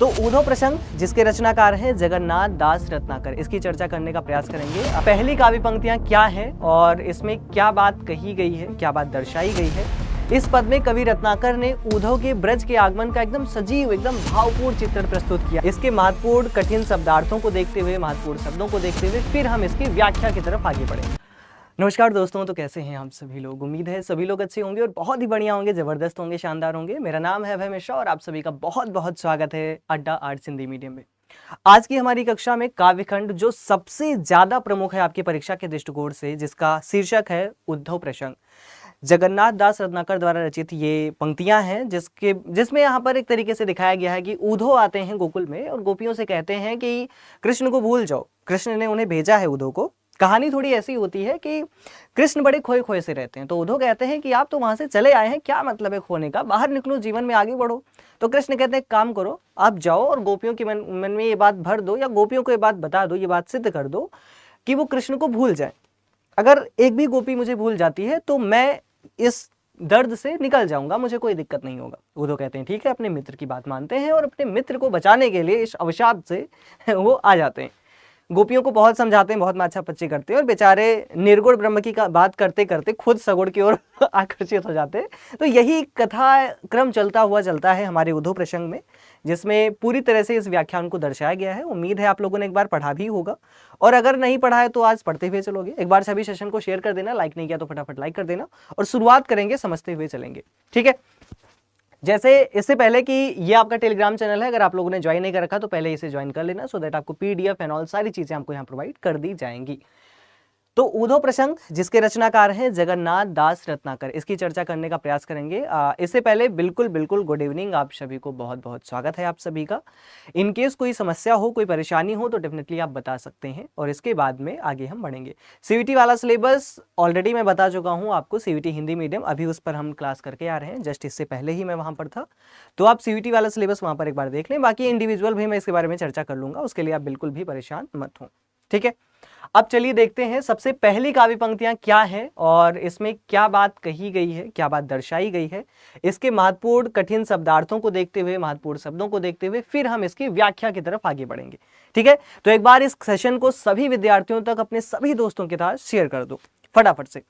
तो ऊधव प्रसंग जिसके रचनाकार हैं जगन्नाथ दास रत्नाकर, इसकी चर्चा करने का प्रयास करेंगे। पहली काव्य पंक्तियां क्या हैं और इसमें क्या बात कही गई है, क्या बात दर्शाई गई है। इस पद में कवि रत्नाकर ने ऊधव के ब्रज के आगमन का एकदम सजीव, एकदम भावपूर्ण चित्रण प्रस्तुत किया। इसके महत्वपूर्ण कठिन शब्दार्थों को देखते हुए, महत्वपूर्ण शब्दों को देखते हुए फिर हम इसकी व्याख्या की तरफ आगे बढ़ेंगे। नमस्कार दोस्तों, तो कैसे हैं आप सभी लोग। उम्मीद है सभी लोग अच्छे होंगे और बहुत ही बढ़िया होंगे, जबरदस्त होंगे, शानदार होंगे। मेरा नाम है अभय मिश्रा और आप सभी का बहुत बहुत स्वागत है अड्डा आर्ट्स हिंदी मीडियम में। आज की हमारी कक्षा में काव्यखंड जो सबसे ज्यादा प्रमुख है आपकी परीक्षा के दृष्टिकोण से, जिसका शीर्षक है उद्धव प्रसंग, जगन्नाथ दास रत्नाकर द्वारा रचित ये पंक्तियां हैं, जिसमें यहाँ पर एक तरीके से दिखाया गया है कि उद्धव आते हैं गोकुल में और गोपियों से कहते हैं कि कृष्ण को भूल जाओ। कृष्ण ने उन्हें भेजा है उद्धव को। कहानी थोड़ी ऐसी होती है कि कृष्ण बड़े खोए खोए से रहते हैं, तो उद्धव कहते हैं कि आप तो वहां से चले आए हैं, क्या मतलब है खोने का, बाहर निकलो, जीवन में आगे बढ़ो। तो कृष्ण कहते हैं काम करो, आप जाओ और गोपियों के मन में ये बात भर दो, या गोपियों को ये बात बता दो, ये बात सिद्ध कर दो कि वो कृष्ण को भूल जाए। अगर एक भी गोपी मुझे भूल जाती है तो मैं इस दर्द से निकल जाऊंगा, मुझे कोई दिक्कत नहीं होगा। उद्धव कहते हैं ठीक है, अपने मित्र की बात मानते हैं और अपने मित्र को बचाने के लिए इस अवसाद से वो आ जाते हैं। गोपियों को बहुत समझाते हैं, बहुत माछा पच्ची करते हैं और बेचारे निर्गुण ब्रह्म की बात करते करते खुद सगुण की ओर आकर्षित हो जाते हैं। तो यही कथा क्रम चलता है हमारे उद्धव प्रसंग में, जिसमें पूरी तरह से इस व्याख्यान को दर्शाया गया है। उम्मीद है आप लोगों ने एक बार पढ़ा भी होगा, और अगर नहीं पढ़ा है तो आज पढ़ते हुए चलोगे। एक बार सभी सेशन को शेयर कर देना, लाइक नहीं किया तो फटाफट लाइक कर देना, और शुरुआत करेंगे, समझते हुए चलेंगे। ठीक है, जैसे इससे पहले कि ये आपका टेलीग्राम चैनल है, अगर आप लोगों ने ज्वाइन नहीं कर रखा तो पहले इसे ज्वाइन कर लेना, सो दैट आपको पीडीएफ एंड ऑल सारी चीजें आपको यहाँ प्रोवाइड कर दी जाएंगी। तो उद्धव प्रसंग जिसके रचनाकार हैं जगन्नाथ दास रत्नाकर, इसकी चर्चा करने का प्रयास करेंगे। इससे पहले बिल्कुल गुड इवनिंग, आप सभी को बहुत बहुत स्वागत है आप सभी का। इन केस कोई समस्या हो, कोई परेशानी हो तो डेफिनेटली आप बता सकते हैं, और इसके बाद में आगे हम बढ़ेंगे। सीवीटी वाला सिलेबस ऑलरेडी मैं बता चुका हूं आपको, सीवीटी हिंदी मीडियम, अभी उस पर हम क्लास करके आ रहे हैं, जस्ट इससे पहले ही मैं वहां पर था। तो आप सीवीटी वाला सिलेबस वहां पर एक बार देख लें, बाकी इंडिविजुअल भी मैं इसके बारे में चर्चा कर लूंगा, उसके लिए आप बिल्कुल भी परेशान मत हो। ठीक है, अब चलिए देखते हैं सबसे पहली काव्य पंक्तियां क्या हैं और इसमें क्या बात कही गई है, क्या बात दर्शाई गई है। इसके महत्वपूर्ण कठिन शब्दार्थों को देखते हुए, महत्वपूर्ण शब्दों को देखते हुए फिर हम इसकी व्याख्या की तरफ आगे बढ़ेंगे। ठीक है, तो एक बार इस सेशन को सभी विद्यार्थियों तक, अपने सभी दोस्तों के साथ शेयर कर दो फटाफट से।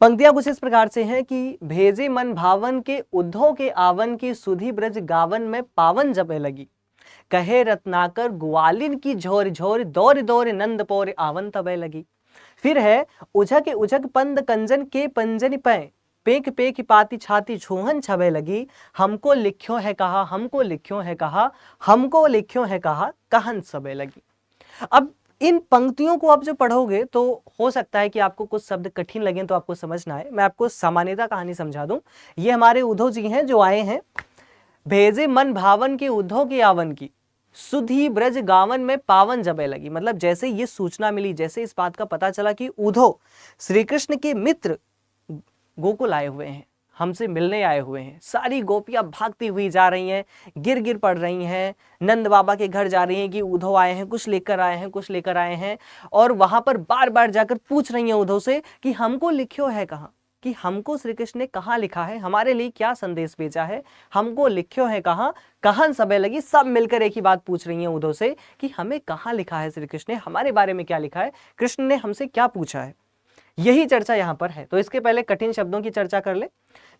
पंक्तियां कुछ इस प्रकार से हैं कि भेजे मन भावन के उद्धव के आवन की सुधि ब्रज गावन में पावन जपे लगी, कहे रत्नाकर ग्वालिन की झोर झोर दौर दौर नंद पौर आवन तबे लगी। फिर है उझक उझक पंद कंजन के पंजन पै, पेक पेक पाती छाती छूहन छबे लगी, हमको लिख्यो है कहा, हमको लिख्यो है कहा, हमको लिख्यो है कहा, कहन सबे लगी। अब इन पंक्तियों को आप जो पढ़ोगे तो हो सकता है कि आपको कुछ शब्द कठिन लगे, तो आपको समझना है। मैं आपको सामान्यता कहानी समझा दूं। ये हमारे उद्धव जी हैं जो आए हैं। भेजे मन भावन के उद्धव के आवन की, सुधी ब्रज गावन में पावन जबे लगी। मतलब जैसे ये सूचना मिली, जैसे इस बात का पता चला कि उद्धव श्री कृष्ण के मित्र गोकुल आए हुए हैं, हमसे मिलने आए हुए हैं, सारी गोपियां भागती हुई जा रही हैं, गिर गिर पड़ रही हैं, नंद बाबा के घर जा रही हैं कि उद्धव आए हैं, कुछ लेकर आए हैं, कुछ लेकर आए हैं, और वहां पर बार बार जाकर पूछ रही हैं उद्धव से कि हमको लिख्यो है कहाँ, कि हमको श्री कृष्ण ने कहाँ लिखा है, हमारे लिए क्या संदेश भेजा है, हमको लिख्यो है कहाँ, कहन सबे लगी। सब मिलकर एक ही बात पूछ रही हैं उद्धव से कि हमें कहाँ लिखा है श्री कृष्ण ने, हमारे बारे में क्या लिखा है, कृष्ण ने हमसे क्या पूछा है। यही चर्चा यहाँ पर है। तो इसके पहले कठिन शब्दों की चर्चा कर ले।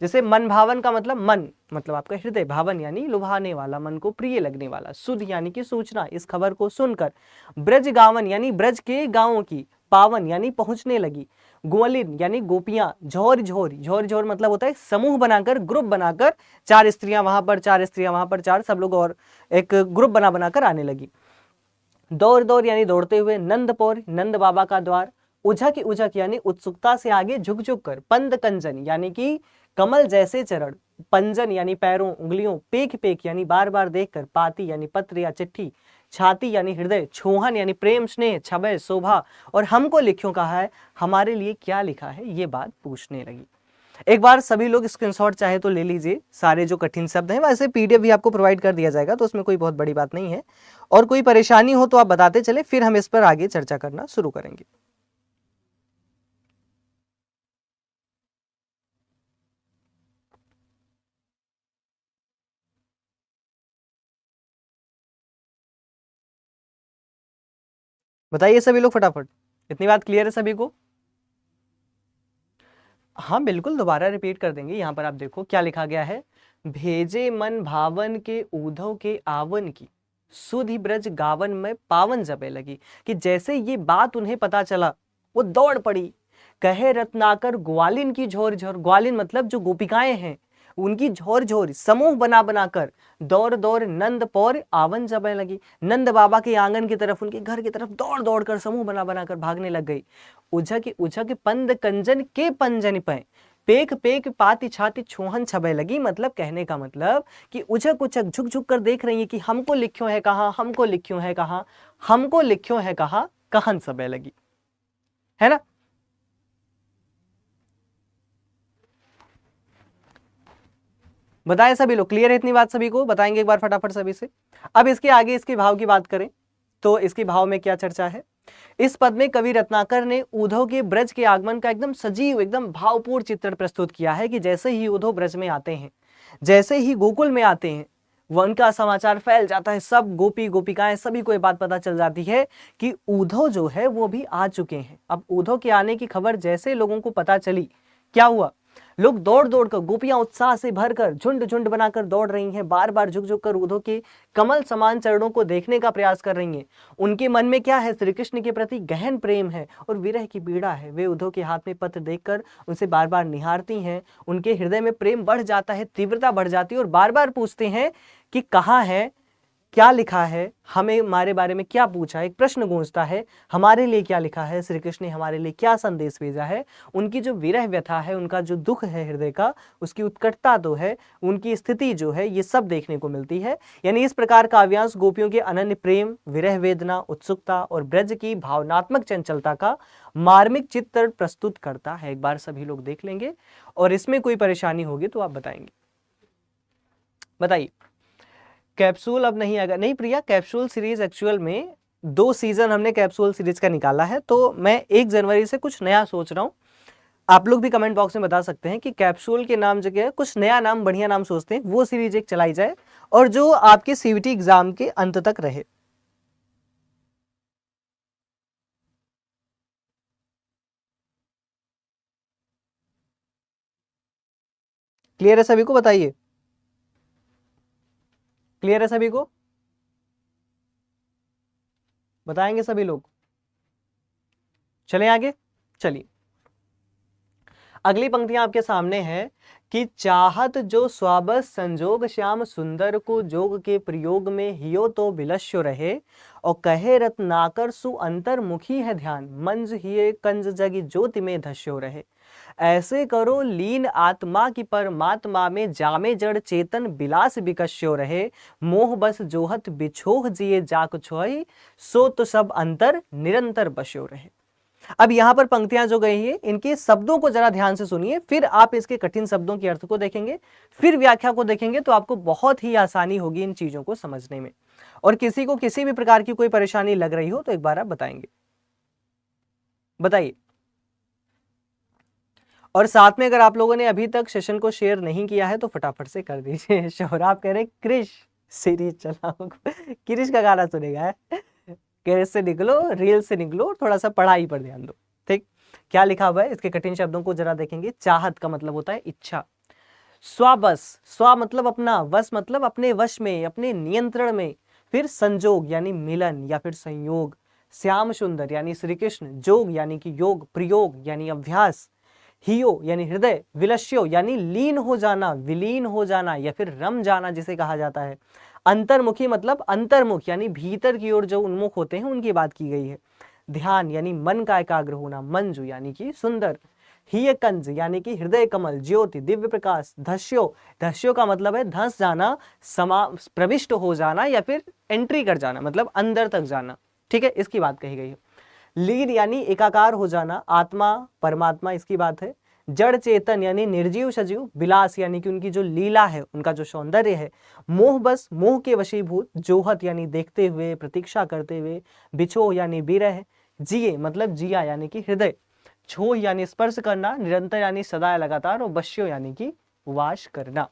जैसे मन भावन का मतलब मन, मतलब आपका हृदय, भावन यानी लुभाने वाला, मन को प्रिय लगने वाला, सुध यानी कि सूचना, इस खबर को सुनकर, ब्रज गावन यानी ब्रज के गांवों की, पावन यानी पहुंचने लगी, ग्वालिन यानी गोपियां, झोर झोर, झोर झोर मतलब होता है समूह बनाकर, ग्रुप बनाकर, चार स्त्रियां वहां पर, चार स्त्रियां वहां पर, चार सब लोग और एक ग्रुप बनाकर आने लगी। दौड़ दौड़ यानी दौड़ते हुए, नंद पौर नंद बाबा का द्वार, उझक उझक यानी उत्सुकता से आगे झुक झुक कर, पंद कंजन यानी कि कमल जैसे चरण, पंजन यानी पैरों उंगलियों, पेक पेक यानी बार बार देखकर, पाती यानी पत्र या चिट्ठी, छाती यानी हृदय, छोहन यानी प्रेम स्नेह, छबे शोभा, और हमको लिखियो कहा है, हमारे लिए क्या लिखा है, ये बात पूछने लगी। एक बार सभी लोग स्क्रीनशॉट चाहे तो ले लीजिए, सारे जो कठिन शब्द हैं, वैसे पीडीएफ भी आपको प्रोवाइड कर दिया जाएगा, तो उसमें कोई बहुत बड़ी बात नहीं है। और कोई परेशानी हो तो आप बताते चले, फिर हम इस पर आगे चर्चा करना शुरू करेंगे। बताइए सभी लोग फटाफट, इतनी बात क्लियर है सभी को? हाँ बिल्कुल, दोबारा रिपीट कर देंगे। यहाँ पर आप देखो क्या लिखा गया है, भेजे मन भावन के उद्धव के आवन की, सुधि ब्रज गावन में पावन जबे लगी। कि जैसे ये बात उन्हें पता चला वो दौड़ पड़ी, कहे रत्नाकर ग्वालिन की झोर झोर, ग्वालिन मतलब जो गोपिकाएं हैं उनकी झोर झोर समूह बना बनाकर दौड़ दौड़ नंद पौर आवन जबे लगी। नंद बाबा के आंगन की तरफ, उनके घर की तरफ दौड़ दौड़ कर समूह बना बनाकर भागने लग गई। उझक पंद कंजन के पंजन पे, पेक पेक पाती छाती छोहन छबे लगी। मतलब कहने का मतलब कि उछक उछक झुक झुक कर देख रही है कि हमको लिख्यो है कहाँ, हमको लिख्यो है कहाँ, हमको लिख्यो है कहाँ, कहन सबे लगी, है ना। बताएं सभी लोग, क्लियर है इतनी बात सभी को? बताएंगे एक बार फटाफट सभी से। अब इसके आगे इसके भाव की बात करें तो इसके भाव में क्या चर्चा है। इस पद में कवि रत्नाकर ने उद्धव के ब्रज के आगमन का एकदम सजीव, एकदम भावपूर्ण चित्रण प्रस्तुत किया है कि जैसे ही उद्धव ब्रज में आते हैं, जैसे ही गोकुल में आते हैं, वह उनका समाचार फैल जाता है। सब गोपी गोपिकाएं सभी को ये बात पता चल जाती है कि उद्धव जो है वो भी आ चुके हैं। अब उद्धव के आने की खबर जैसे लोगों को पता चली, क्या हुआ, लोग दौड़ दौड़ कर, गोपियां उत्साह से भरकर झुंड झुंड बनाकर दौड़ रही हैं, बार बार झुक झुक कर उद्धव के कमल समान चरणों को देखने का प्रयास कर रही हैं। उनके मन में क्या है, श्री कृष्ण के प्रति गहन प्रेम है और विरह की पीड़ा है। वे उद्धव के हाथ में पत्र देखकर उनसे बार बार निहारती हैं। उनके हृदय में प्रेम बढ़ जाता है, तीव्रता बढ़ जाती है और बार बार पूछते हैं कि कहाँ है, क्या लिखा है, हमें हमारे बारे में क्या पूछा है। एक प्रश्न गूंजता है, हमारे लिए क्या लिखा है, श्री कृष्ण ने हमारे लिए क्या संदेश भेजा है। उनकी जो विरह व्यथा है, उनका जो दुख है हृदय का, उसकी उत्कटता तो है, उनकी स्थिति जो है, ये सब देखने को मिलती है। यानी इस प्रकार काव्यांश गोपियों के अनन्य प्रेम, विरह वेदना, उत्सुकता और ब्रज की भावनात्मक चंचलता का मार्मिक चित्र प्रस्तुत करता है। एक बार सभी लोग देख लेंगे और इसमें कोई परेशानी होगी तो आप बताएंगे। बताइए। कैप्सूल अब नहीं आएगा? नहीं प्रिया, कैप्सूल सीरीज एक्चुअल में 2 सीजन हमने कैप्सूल सीरीज का निकाला है, तो मैं 1 जनवरी से कुछ नया सोच रहा हूँ। आप लोग भी कमेंट बॉक्स में बता सकते हैं कि कैप्सूल के नाम जगह कुछ नया नाम, बढ़िया नाम सोचते हैं, वो सीरीज एक चलाई जाए और जो आपके सीवीटी एग्जाम के अंत तक रहे। क्लियर है सभी को? बताइए, क्लियर है सभी को? बताएंगे सभी लोग? चलें आगे, चलिए। अगली पंक्तियां आपके सामने है कि चाहत जो स्वाबस संजोग श्याम सुंदर को जोग के प्रयोग में हियो तो विलस्यो रहे, और कहे रत्नाकर सु अंतर्मुखी है ध्यान, मंज हिये कंज जगी ज्योति में धस्यो रहे। ऐसे करो लीन आत्मा की परमात्मा में, जामे जड़ चेतन बिलास विकस्यो रहे, मोह बस जोहत बिछोह जिए जाक छोई, सो तो सब अंतर निरंतर बस्यो रहे। अब यहां पर पंक्तियां जो गई है, इनके शब्दों को जरा ध्यान से सुनिए, फिर आप इसके कठिन शब्दों के अर्थ को देखेंगे, फिर व्याख्या को देखेंगे, तो आपको बहुत ही आसानी होगी इन चीजों को समझने में। और किसी को किसी भी प्रकार की कोई परेशानी लग रही हो तो एक बार आप बताएंगे। बताइए। और साथ में अगर आप लोगों ने अभी तक सेशन को शेयर नहीं किया है तो फटाफट से कर दीजिए। शोहराब कह रहे क्रिश सीरीज चलाओ। क्रिश का गाना सुनेगा है। क्रिश से निकलो, रील से निकलो, थोड़ा सा पढ़ाई पर ध्यान दो। ठीक, क्या लिखा हुआ है, इसके कठिन शब्दों को जरा देखेंगे। चाहत का मतलब होता है इच्छा। स्वाबस, स्वा मतलब अपना, वश मतलब अपने वश में, अपने नियंत्रण में। फिर संजोग यानी मिलन या फिर संयोग। श्याम सुंदर यानी श्री कृष्ण। जोग यानी कि योग। प्रयोग यानी अभ्यास। हियो यानी हृदय। विलस्यो यानी लीन हो जाना, विलीन हो जाना या फिर रम जाना जिसे कहा जाता है। अंतर्मुखी मतलब अंतर्मुख यानी भीतर की ओर जो उन्मुख होते हैं उनकी बात की गई है। ध्यान यानी मन का एकाग्र होना। मंजू यानी कि सुंदर। ही कंज यानी कि हृदय कमल, ज्योति, दिव्य प्रकाश। धस्यो, धस्यो का मतलब है धंस जाना, प्रविष्ट हो जाना या फिर एंट्री कर जाना, मतलब अंदर तक जाना। ठीक है, इसकी बात कही गई है। लीन यानी एकाकार हो जाना, आत्मा परमात्मा, इसकी बात है। जड़ चेतन यानी निर्जीव सजीव। विलास यानी कि उनकी जो लीला है, उनका जो सौंदर्य है। मोह बस, मोह के वशीभूत। जोहत यानी देखते हुए, प्रतीक्षा करते हुए। बिछोह यानी विरह। जिए मतलब जिया यानी कि हृदय। छोह यानी स्पर्श करना। निरंतर यानी सदा लगातार। और बश्यो यानी कि वास करना।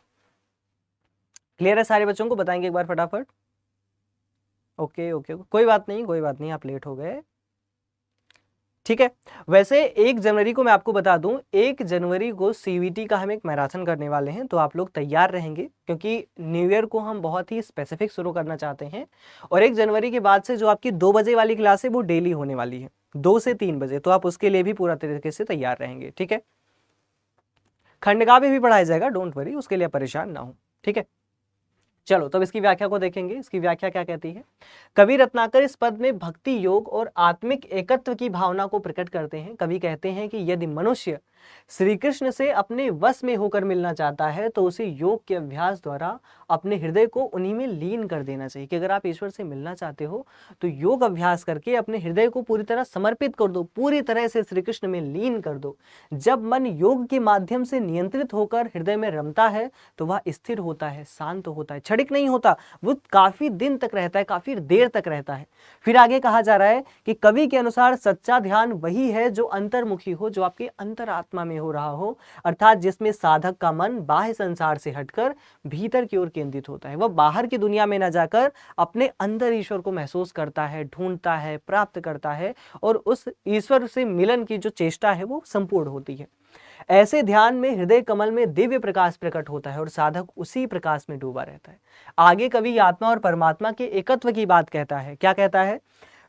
क्लियर है सारे बच्चों को? बताएंगे एक बार फटाफट। ओके ओके, कोई बात नहीं, कोई बात नहीं, आप लेट हो गए, ठीक है। वैसे 1 जनवरी को मैं आपको बता दूं, 1 जनवरी को सीवीटी का हम एक मैराथन करने वाले हैं, तो आप लोग तैयार रहेंगे क्योंकि न्यू ईयर को हम बहुत ही स्पेसिफिक शुरू करना चाहते हैं। और 1 जनवरी के बाद से जो आपकी 2 बजे वाली क्लास है वो डेली होने वाली है, 2 से 3 बजे, तो आप उसके लिए भी पूरा तरीके से तैयार रहेंगे। ठीक है, खंडकाव्य भी पढ़ाया जाएगा, डोंट वरी, उसके लिए परेशान ना हो। ठीक है, चलो तब इसकी व्याख्या को देखेंगे। इसकी व्याख्या क्या कहती है? कवि रत्नाकर इस पद में भक्ति योग और आत्मिक एकत्व की भावना को प्रकट करते हैं। कवि कहते हैं कि यदि मनुष्य श्री कृष्ण से अपने वश में होकर मिलना चाहता है तो उसे योग के अभ्यास द्वारा अपने हृदय को उन्हीं में लीन कर देना चाहिए। कि अगर आप ईश्वर से मिलना चाहते हो तो योग अभ्यास करके अपने हृदय को पूरी तरह समर्पित कर दो, पूरी तरह से श्री कृष्ण में लीन कर दो। जब मन योग के माध्यम से नियंत्रित होकर हृदय में रमता है तो वह स्थिर होता है, शांत होता है, क्षणिक नहीं होता, वो काफी दिन तक रहता है, काफी देर तक रहता है। फिर आगे कहा जा रहा है कि कवि के अनुसार सच्चा ध्यान वही है जो अंतर्मुखी हो, जो आपके अंतरात्मा में हो रहा हो, अर्थात जिसमें साधक का मन बाह्य संसार से हटकर भीतर की ओर केंद्रित होता है। वह बाहर की दुनिया में न जाकर अपने अंदर ईश्वर को महसूस करता है, ढूंढता है, प्राप्त करता है और उस ईश्वर से मिलन की जो चेष्टा है वो संपूर्ण होती है। ऐसे ध्यान में हृदय कमल में दिव्य प्रकाश प्रकट होता है और साधक उसी प्रकाश में डूबा रहता है। आगे कवि आत्मा और परमात्मा के एकत्व की बात कहता है। क्या कहता है?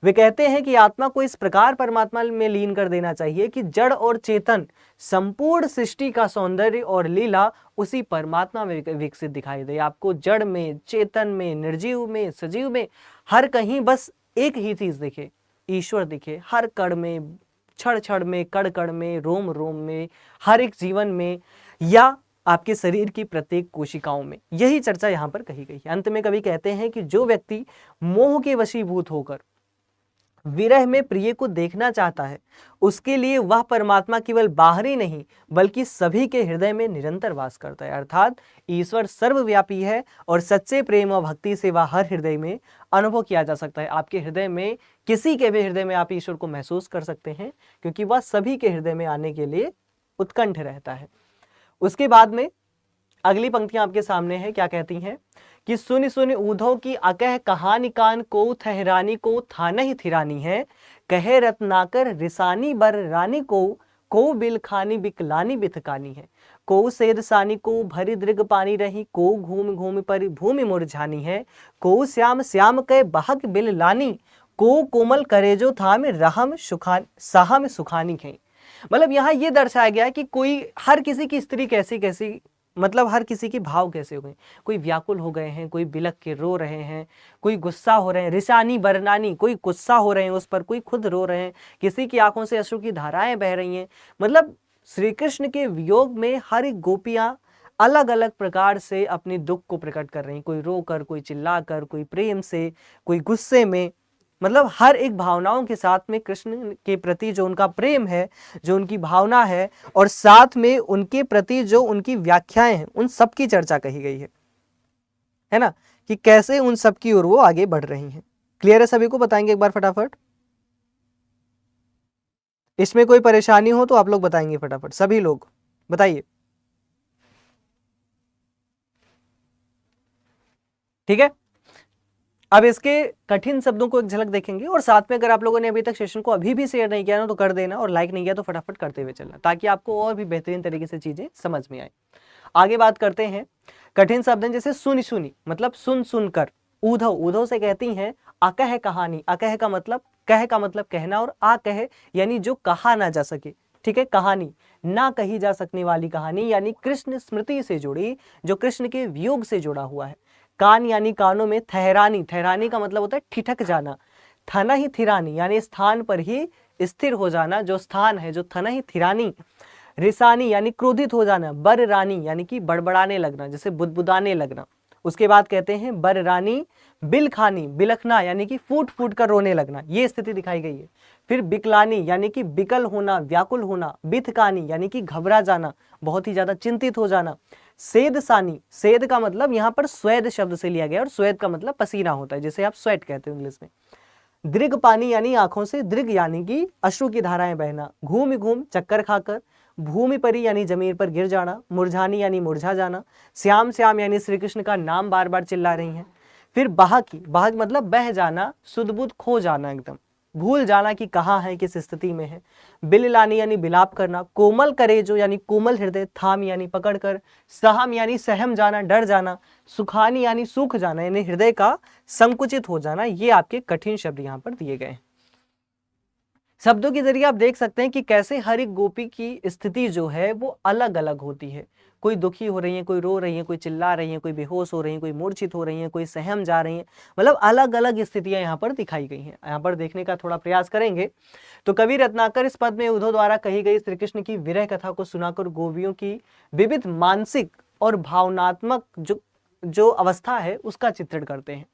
वे कहते हैं कि आत्मा को इस प्रकार परमात्मा में लीन कर देना चाहिए कि जड़ और चेतन संपूर्ण सृष्टि का सौंदर्य और लीला उसी परमात्मा में विकसित दिखाई दे। आपको जड़ में, चेतन में, निर्जीव में, सजीव में, हर कहीं बस एक ही चीज दिखे, ईश्वर दिखे। हर कण में, क्षण क्षण में, कण कण में, रोम रोम में, हर एक जीवन में, या आपके शरीर की प्रत्येक कोशिकाओं में। यही चर्चा यहाँ पर कही गई है। अंत में कवि कहते हैं कि जो व्यक्ति मोह के वशीभूत होकर विरह में प्रिय को देखना चाहता है उसके लिए वह परमात्मा केवल बाहरी नहीं बल्कि सभी के हृदय में निरंतर वास करता है। अर्थात ईश्वर सर्वव्यापी है और सच्चे प्रेम और भक्ति से वह हर हृदय में अनुभव किया जा सकता है। आपके हृदय में, किसी के भी हृदय में आप ईश्वर को महसूस कर सकते हैं क्योंकि वह सभी के हृदय में आने के लिए उत्कंठ रहता है। उसके बाद में अगली पंक्तियां आपके सामने है। क्या कहती हैं कि सुन सुन ऊधो की अकह कहानी कान को ठहरानी को था नहीं थिरानी है, कहे रत्नाकर रिसानी बर रानी को बिल खानी बिकलानी बिथकानी है, को सेदसानी को भरी दृग पानी रही, को घूम घूम पर भूमि मुरझानी है, को श्याम श्याम कह बहक बिल लानी, को कोमल करेजो थाम रहम साहम सुखानी है। मतलब यहाँ ये दर्शाया गया है कि कोई, हर किसी की स्त्री कैसी कैसी, मतलब हर किसी के भाव कैसे हो गए। कोई व्याकुल हो गए हैं, कोई बिलक के रो रहे हैं, कोई गुस्सा हो रहे हैं, रिसानी बरनानी, कोई गुस्सा हो रहे हैं उस पर, कोई खुद रो रहे हैं, किसी की आंखों से अश्रु की धाराएं बह रही हैं। मतलब श्री कृष्ण के वियोग में हर एक गोपियां अलग अलग प्रकार से अपने दुख को प्रकट कर रही हैं। कोई रोकर, कोई चिल्लाकर, कोई प्रेम से, कोई गुस्से में। मतलब हर एक भावनाओं के साथ में कृष्ण के प्रति जो उनका प्रेम है, जो उनकी भावना है, और साथ में उनके प्रति जो उनकी व्याख्याएं हैं, उन सब की चर्चा कही गई है ना, कि कैसे उन सब की ओर वो आगे बढ़ रही हैं। क्लियर है सभी को? बताएंगे एक बार फटाफट। इसमें कोई परेशानी हो तो आप लोग बताएंगे फटाफट, सभी लोग बताइए। ठीक है, अब इसके कठिन शब्दों को एक झलक देखेंगे और साथ में अगर आप लोगों ने अभी तक सेशन को अभी भी शेयर नहीं किया ना तो कर देना, और लाइक नहीं किया तो फटाफट करते हुए चलना, ताकि आपको और भी बेहतरीन तरीके से चीजें समझ में आए। आगे बात करते हैं कठिन शब्द हैं जैसे सुनी सुनी, मतलब सुन सुनकर। ऊधव, ऊधव से कहती हैं अकह कहानी। अकह का मतलब, कह का मतलब कहना, और आ कह यानी जो कहा ना जा सके। ठीक है, कहानी, ना कही जा सकने वाली कहानी, यानी कृष्ण स्मृति से जुड़ी, जो कृष्ण के वियोग से जुड़ा हुआ है। कान यानी कानों में। ठहरानी, ठहरानी का मतलब होता है ठिठक जाना। थना ही थिरानी यानी स्थान पर ही स्थिर हो जाना, जो स्थान है, जो थना ही थिरानी। रिसानी यानी क्रोधित हो जाना। बर रानी यानी कि बड़बड़ाने लगना, जैसे बुदबुदाने लगना। उसके बाद कहते हैं बर रानी। बिल खानी, बिलखना यानी कि फूट फूट कर रोने लगना, ये स्थिति दिखाई गई है। फिर बिकलानी यानी कि बिकल होना, व्याकुल होना। बिथकानी यानी कि घबरा जाना, बहुत ही ज्यादा चिंतित हो जाना। सेदसानी, सेद का मतलब यहाँ पर स्वेद शब्द से लिया गया, और स्वेद का मतलब पसीना होता है, जिसे आप स्वेट कहते हो इंग्लिश में। दृग पानी यानी आंखों से, दृग यानी कि अश्रु की धाराएं बहना। घूम घूम चक्कर खाकर। भूमि परी यानी जमीन पर गिर जाना। मुरझानी यानी मुरझा जाना। श्याम श्याम यानी श्री कृष्ण का नाम बार बार चिल्ला रही हैं। फिर बहकी, बहक मतलब बह जाना, सुध बुध खो जाना एकदम, भूल जाना कि कहाँ है, किस स्थिति में है। बिललानी यानी बिलाप करना, कोमल करेजो यानी कोमल हृदय, थाम यानी पकड़ कर, सहम यानी सहम जाना, डर जाना, सुखानी यानी सूख जाना यानी हृदय का संकुचित हो जाना। ये आपके कठिन शब्द यहाँ पर दिए गए हैं। शब्दों के जरिए आप देख सकते हैं कि कैसे हर एक गोपी की स्थिति जो है वो अलग अलग होती है। कोई दुखी हो रही है, कोई रो रही है, कोई चिल्ला रही है, कोई बेहोश हो रही है, कोई मूर्छित हो रही है, कोई सहम जा रही है। मतलब अलग अलग स्थितियां यहाँ पर दिखाई गई हैं। यहाँ पर देखने का थोड़ा प्रयास करेंगे तो कवि रत्नाकर इस पद में उद्धव द्वारा कही गई श्री कृष्ण की विरह कथा को सुनाकर गोपियों की विविध मानसिक और भावनात्मक जो अवस्था है उसका चित्रण करते हैं।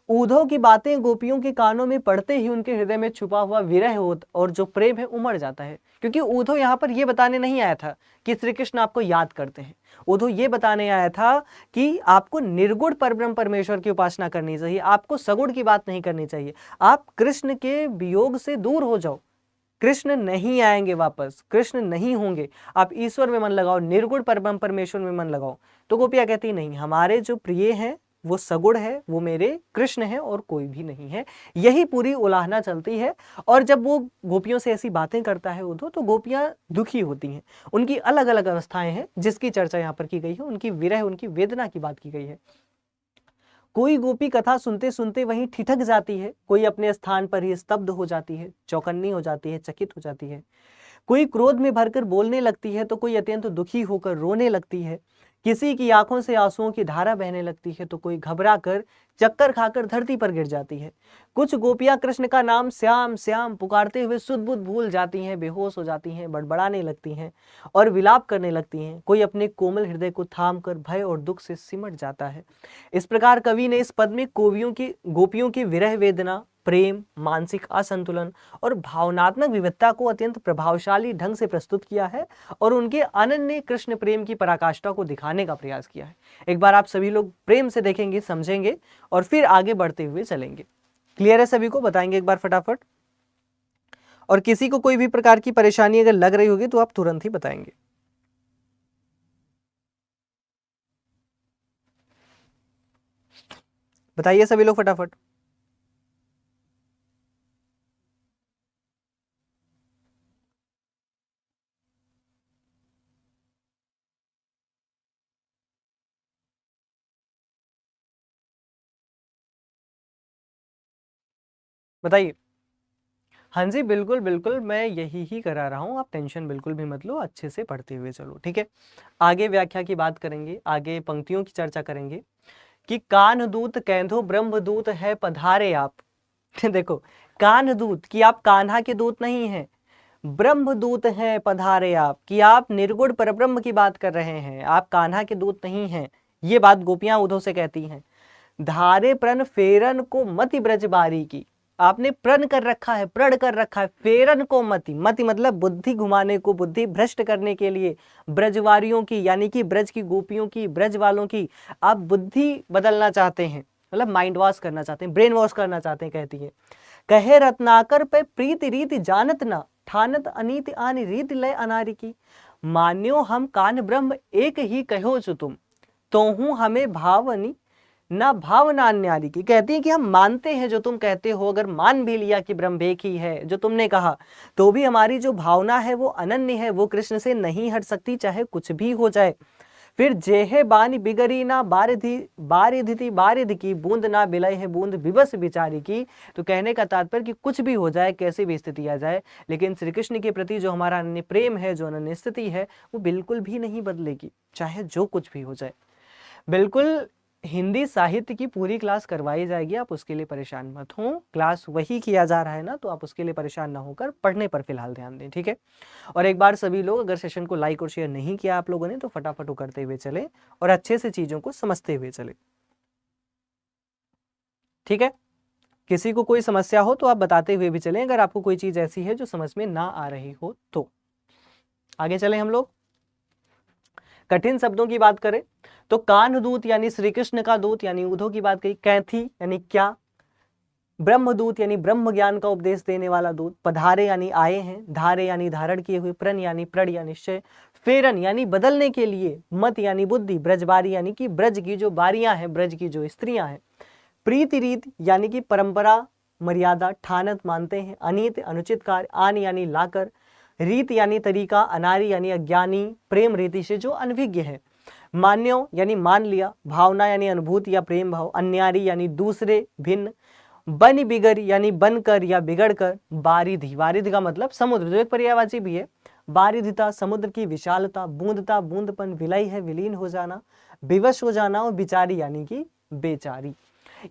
उद्धव की बातें गोपियों के कानों में पड़ते ही उनके हृदय में छुपा हुआ विरह और जो प्रेम है उमड़ जाता है। क्योंकि उद्धव यहाँ पर यह बताने नहीं आया था कि श्री कृष्ण आपको याद करते हैं। उद्धव ये बताने आया था कि आपको निर्गुण परब्रह्म परमेश्वर की उपासना करनी चाहिए, आपको सगुण की बात नहीं करनी चाहिए। आप कृष्ण के वियोग से दूर हो जाओ, कृष्ण नहीं आएंगे वापस, कृष्ण नहीं होंगे, आप ईश्वर में मन लगाओ, निर्गुण परब्रह्म परमेश्वर में मन लगाओ। तो गोपियां कहती नहीं, हमारे जो प्रिय हैं वो सगुण है, वो मेरे कृष्ण है और कोई भी नहीं है। यही पूरी उलाहना चलती है। और जब वो गोपियों से ऐसी बातें करता है उद्धव तो गोपियां दुखी होती हैं। उनकी अलग अलग अवस्थाएं हैं जिसकी चर्चा यहाँ पर की गई है। उनकी विरह, उनकी वेदना की बात की गई है। कोई गोपी कथा सुनते सुनते वहीं ठिठक जाती है, कोई अपने स्थान पर ही स्तब्ध हो जाती है, चौकन्नी हो जाती है, चकित हो जाती है। कोई क्रोध में भरकर बोलने लगती है तो कोई अत्यंत दुखी होकर रोने लगती है। किसी की आंखों से आंसुओं की धारा बहने लगती है तो कोई घबरा कर चक्कर खाकर धरती पर गिर जाती है। कुछ गोपियां कृष्ण का नाम श्याम श्याम पुकारते हुए सुध बुध भूल जाती हैं, बेहोश हो जाती हैं, बड़बड़ाने लगती हैं और विलाप करने लगती हैं। कोई अपने कोमल हृदय को थाम कर भय और दुख से सिमट जाता है। इस प्रकार कवि ने इस पद में गोपियों की विरह वेदना, प्रेम, मानसिक असंतुलन और भावनात्मक विविधता को अत्यंत प्रभावशाली ढंग से प्रस्तुत किया है और उनके अनन्य कृष्ण प्रेम की पराकाष्ठा को दिखाने का प्रयास किया है। एक बार आप सभी लोग प्रेम से देखेंगे, समझेंगे और फिर आगे बढ़ते हुए चलेंगे। क्लियर है सभी को? बताएंगे एक बार फटाफट। और किसी को कोई भी प्रकार की परेशानी अगर लग रही होगी तो आप तुरंत ही बताएंगे। बताइए सभी लोग फटाफट। बताइए। हाँ जी, बिल्कुल बिल्कुल, मैं यही ही करा रहा हूँ। आप टेंशन बिल्कुल भी मत लो, अच्छे से पढ़ते हुए चलो, ठीक है। आगे व्याख्या की बात करेंगे, आगे पंक्तियों की चर्चा करेंगे कि कान्हदूत कैंधो ब्रह्मदूत है पधारे आप। देखो, कान्हदूत कि आप कान्हा के दूत नहीं हैं, ब्रह्मदूत हैं पधारे आप कि आप निर्गुण परब्रह्म की बात कर रहे हैं, आप कान्हा के दूत नहीं हैं। ये बात गोपियां उद्धव से कहती हैं। धारे प्रण फेरन को मति ब्रज बारी की, आपने प्रण कर रखा है, प्रण कर रखा है, फेरन को मति, मति मतलब बुद्धि घुमाने को, बुद्धि भ्रष्ट करने के लिए ब्रजवारियों की यानी कि ब्रज की गोपियों की, ब्रज वालों की आप बुद्धि बदलना चाहते हैं, मतलब माइंड वॉश करना चाहते हैं, ब्रेन वॉश करना चाहते हैं। कहती है कहे रत्नाकर पे प्रीति रीति जानत ना, ठानत अनीति आनि रीति लय अनारी की, मान्यो हम कान ब्रह्म एक ही कहो जो तुम, तो हूं हमें भावनी ना भावना अन्यारी की। कहती है कि हम मानते हैं जो तुम कहते हो, अगर मान भी लिया कि ब्रह्म एक ही है जो तुमने कहा, तो भी हमारी जो भावना है वो अनन्य है, वो कृष्ण से नहीं हट सकती, चाहे कुछ भी हो जाए। फिर जेहे बानी बिगड़ी ना बारिधि की, बूंद ना बिलय है बूंद विवश बिचारी की। तो कहने का तात्पर्य कि कुछ भी हो जाए, कैसी भी स्थिति आ जाए, लेकिन श्री कृष्ण के प्रति जो हमारा अनन्य प्रेम है, जो अनन्य स्थिति है, वो बिल्कुल भी नहीं बदलेगी, चाहे जो कुछ भी हो जाए। बिल्कुल हिंदी साहित्य की पूरी क्लास करवाई जाएगी, आप उसके लिए परेशान मत हो। क्लास वही किया जा रहा है ना, तो आप उसके लिए परेशान ना होकर पढ़ने पर फिलहाल ध्यान दें, ठीक है। और एक बार सभी लोग, अगर सेशन को लाइक और शेयर नहीं किया आप लोगों ने, तो फटाफट वो करते हुए चले और अच्छे से चीजों को समझते हुए चले, ठीक है। किसी को कोई समस्या हो तो आप बताते हुए भी चलें, अगर आपको कोई चीज ऐसी है जो समझ में ना आ रही हो तो। आगे चले हम लोग। कठिन शब्दों की बात करें तो कान्हदूत यानी श्री कृष्ण का दूत यानी उद्धव की बात कही, कैथी यानी क्या, ब्रह्मदूत यानी ब्रह्म ज्ञान का उपदेश देने वाला दूत, पधारे यानी आए हैं, धारे यानी धारण किए हुए, प्रण यानी प्रण या निश्चय, फेरन यानी बदलने के लिए, मत यानी बुद्धि, ब्रजबारी यानी कि ब्रज की जो बारियां हैं, ब्रज की जो स्त्रियां हैं, प्रीति रीत यानी कि परंपरा मर्यादा, ठानत मानते हैं, अनित अनुचित कार्य, आन यानी लाकर, रीत यानी तरीका, अनारी यानी अज्ञानी, प्रेम रीति से जो अनभिज्ञ है, मान्यो यानी मान लिया, भावना यानी अनुभूति या प्रेम भाव, अन्यारी यानी दूसरे भिन्न, बन बिगड़ यानी बनकर या बिगड़कर, बारिधि, बारिधि का मतलब समुद्र जो एक पर्यायवाची भी है, बारिधिता समुद्र की विशालता, बूंदता बूंदपन, विलय है विलीन हो जाना, विवश हो जाना, और बिचारी यानी कि बेचारी।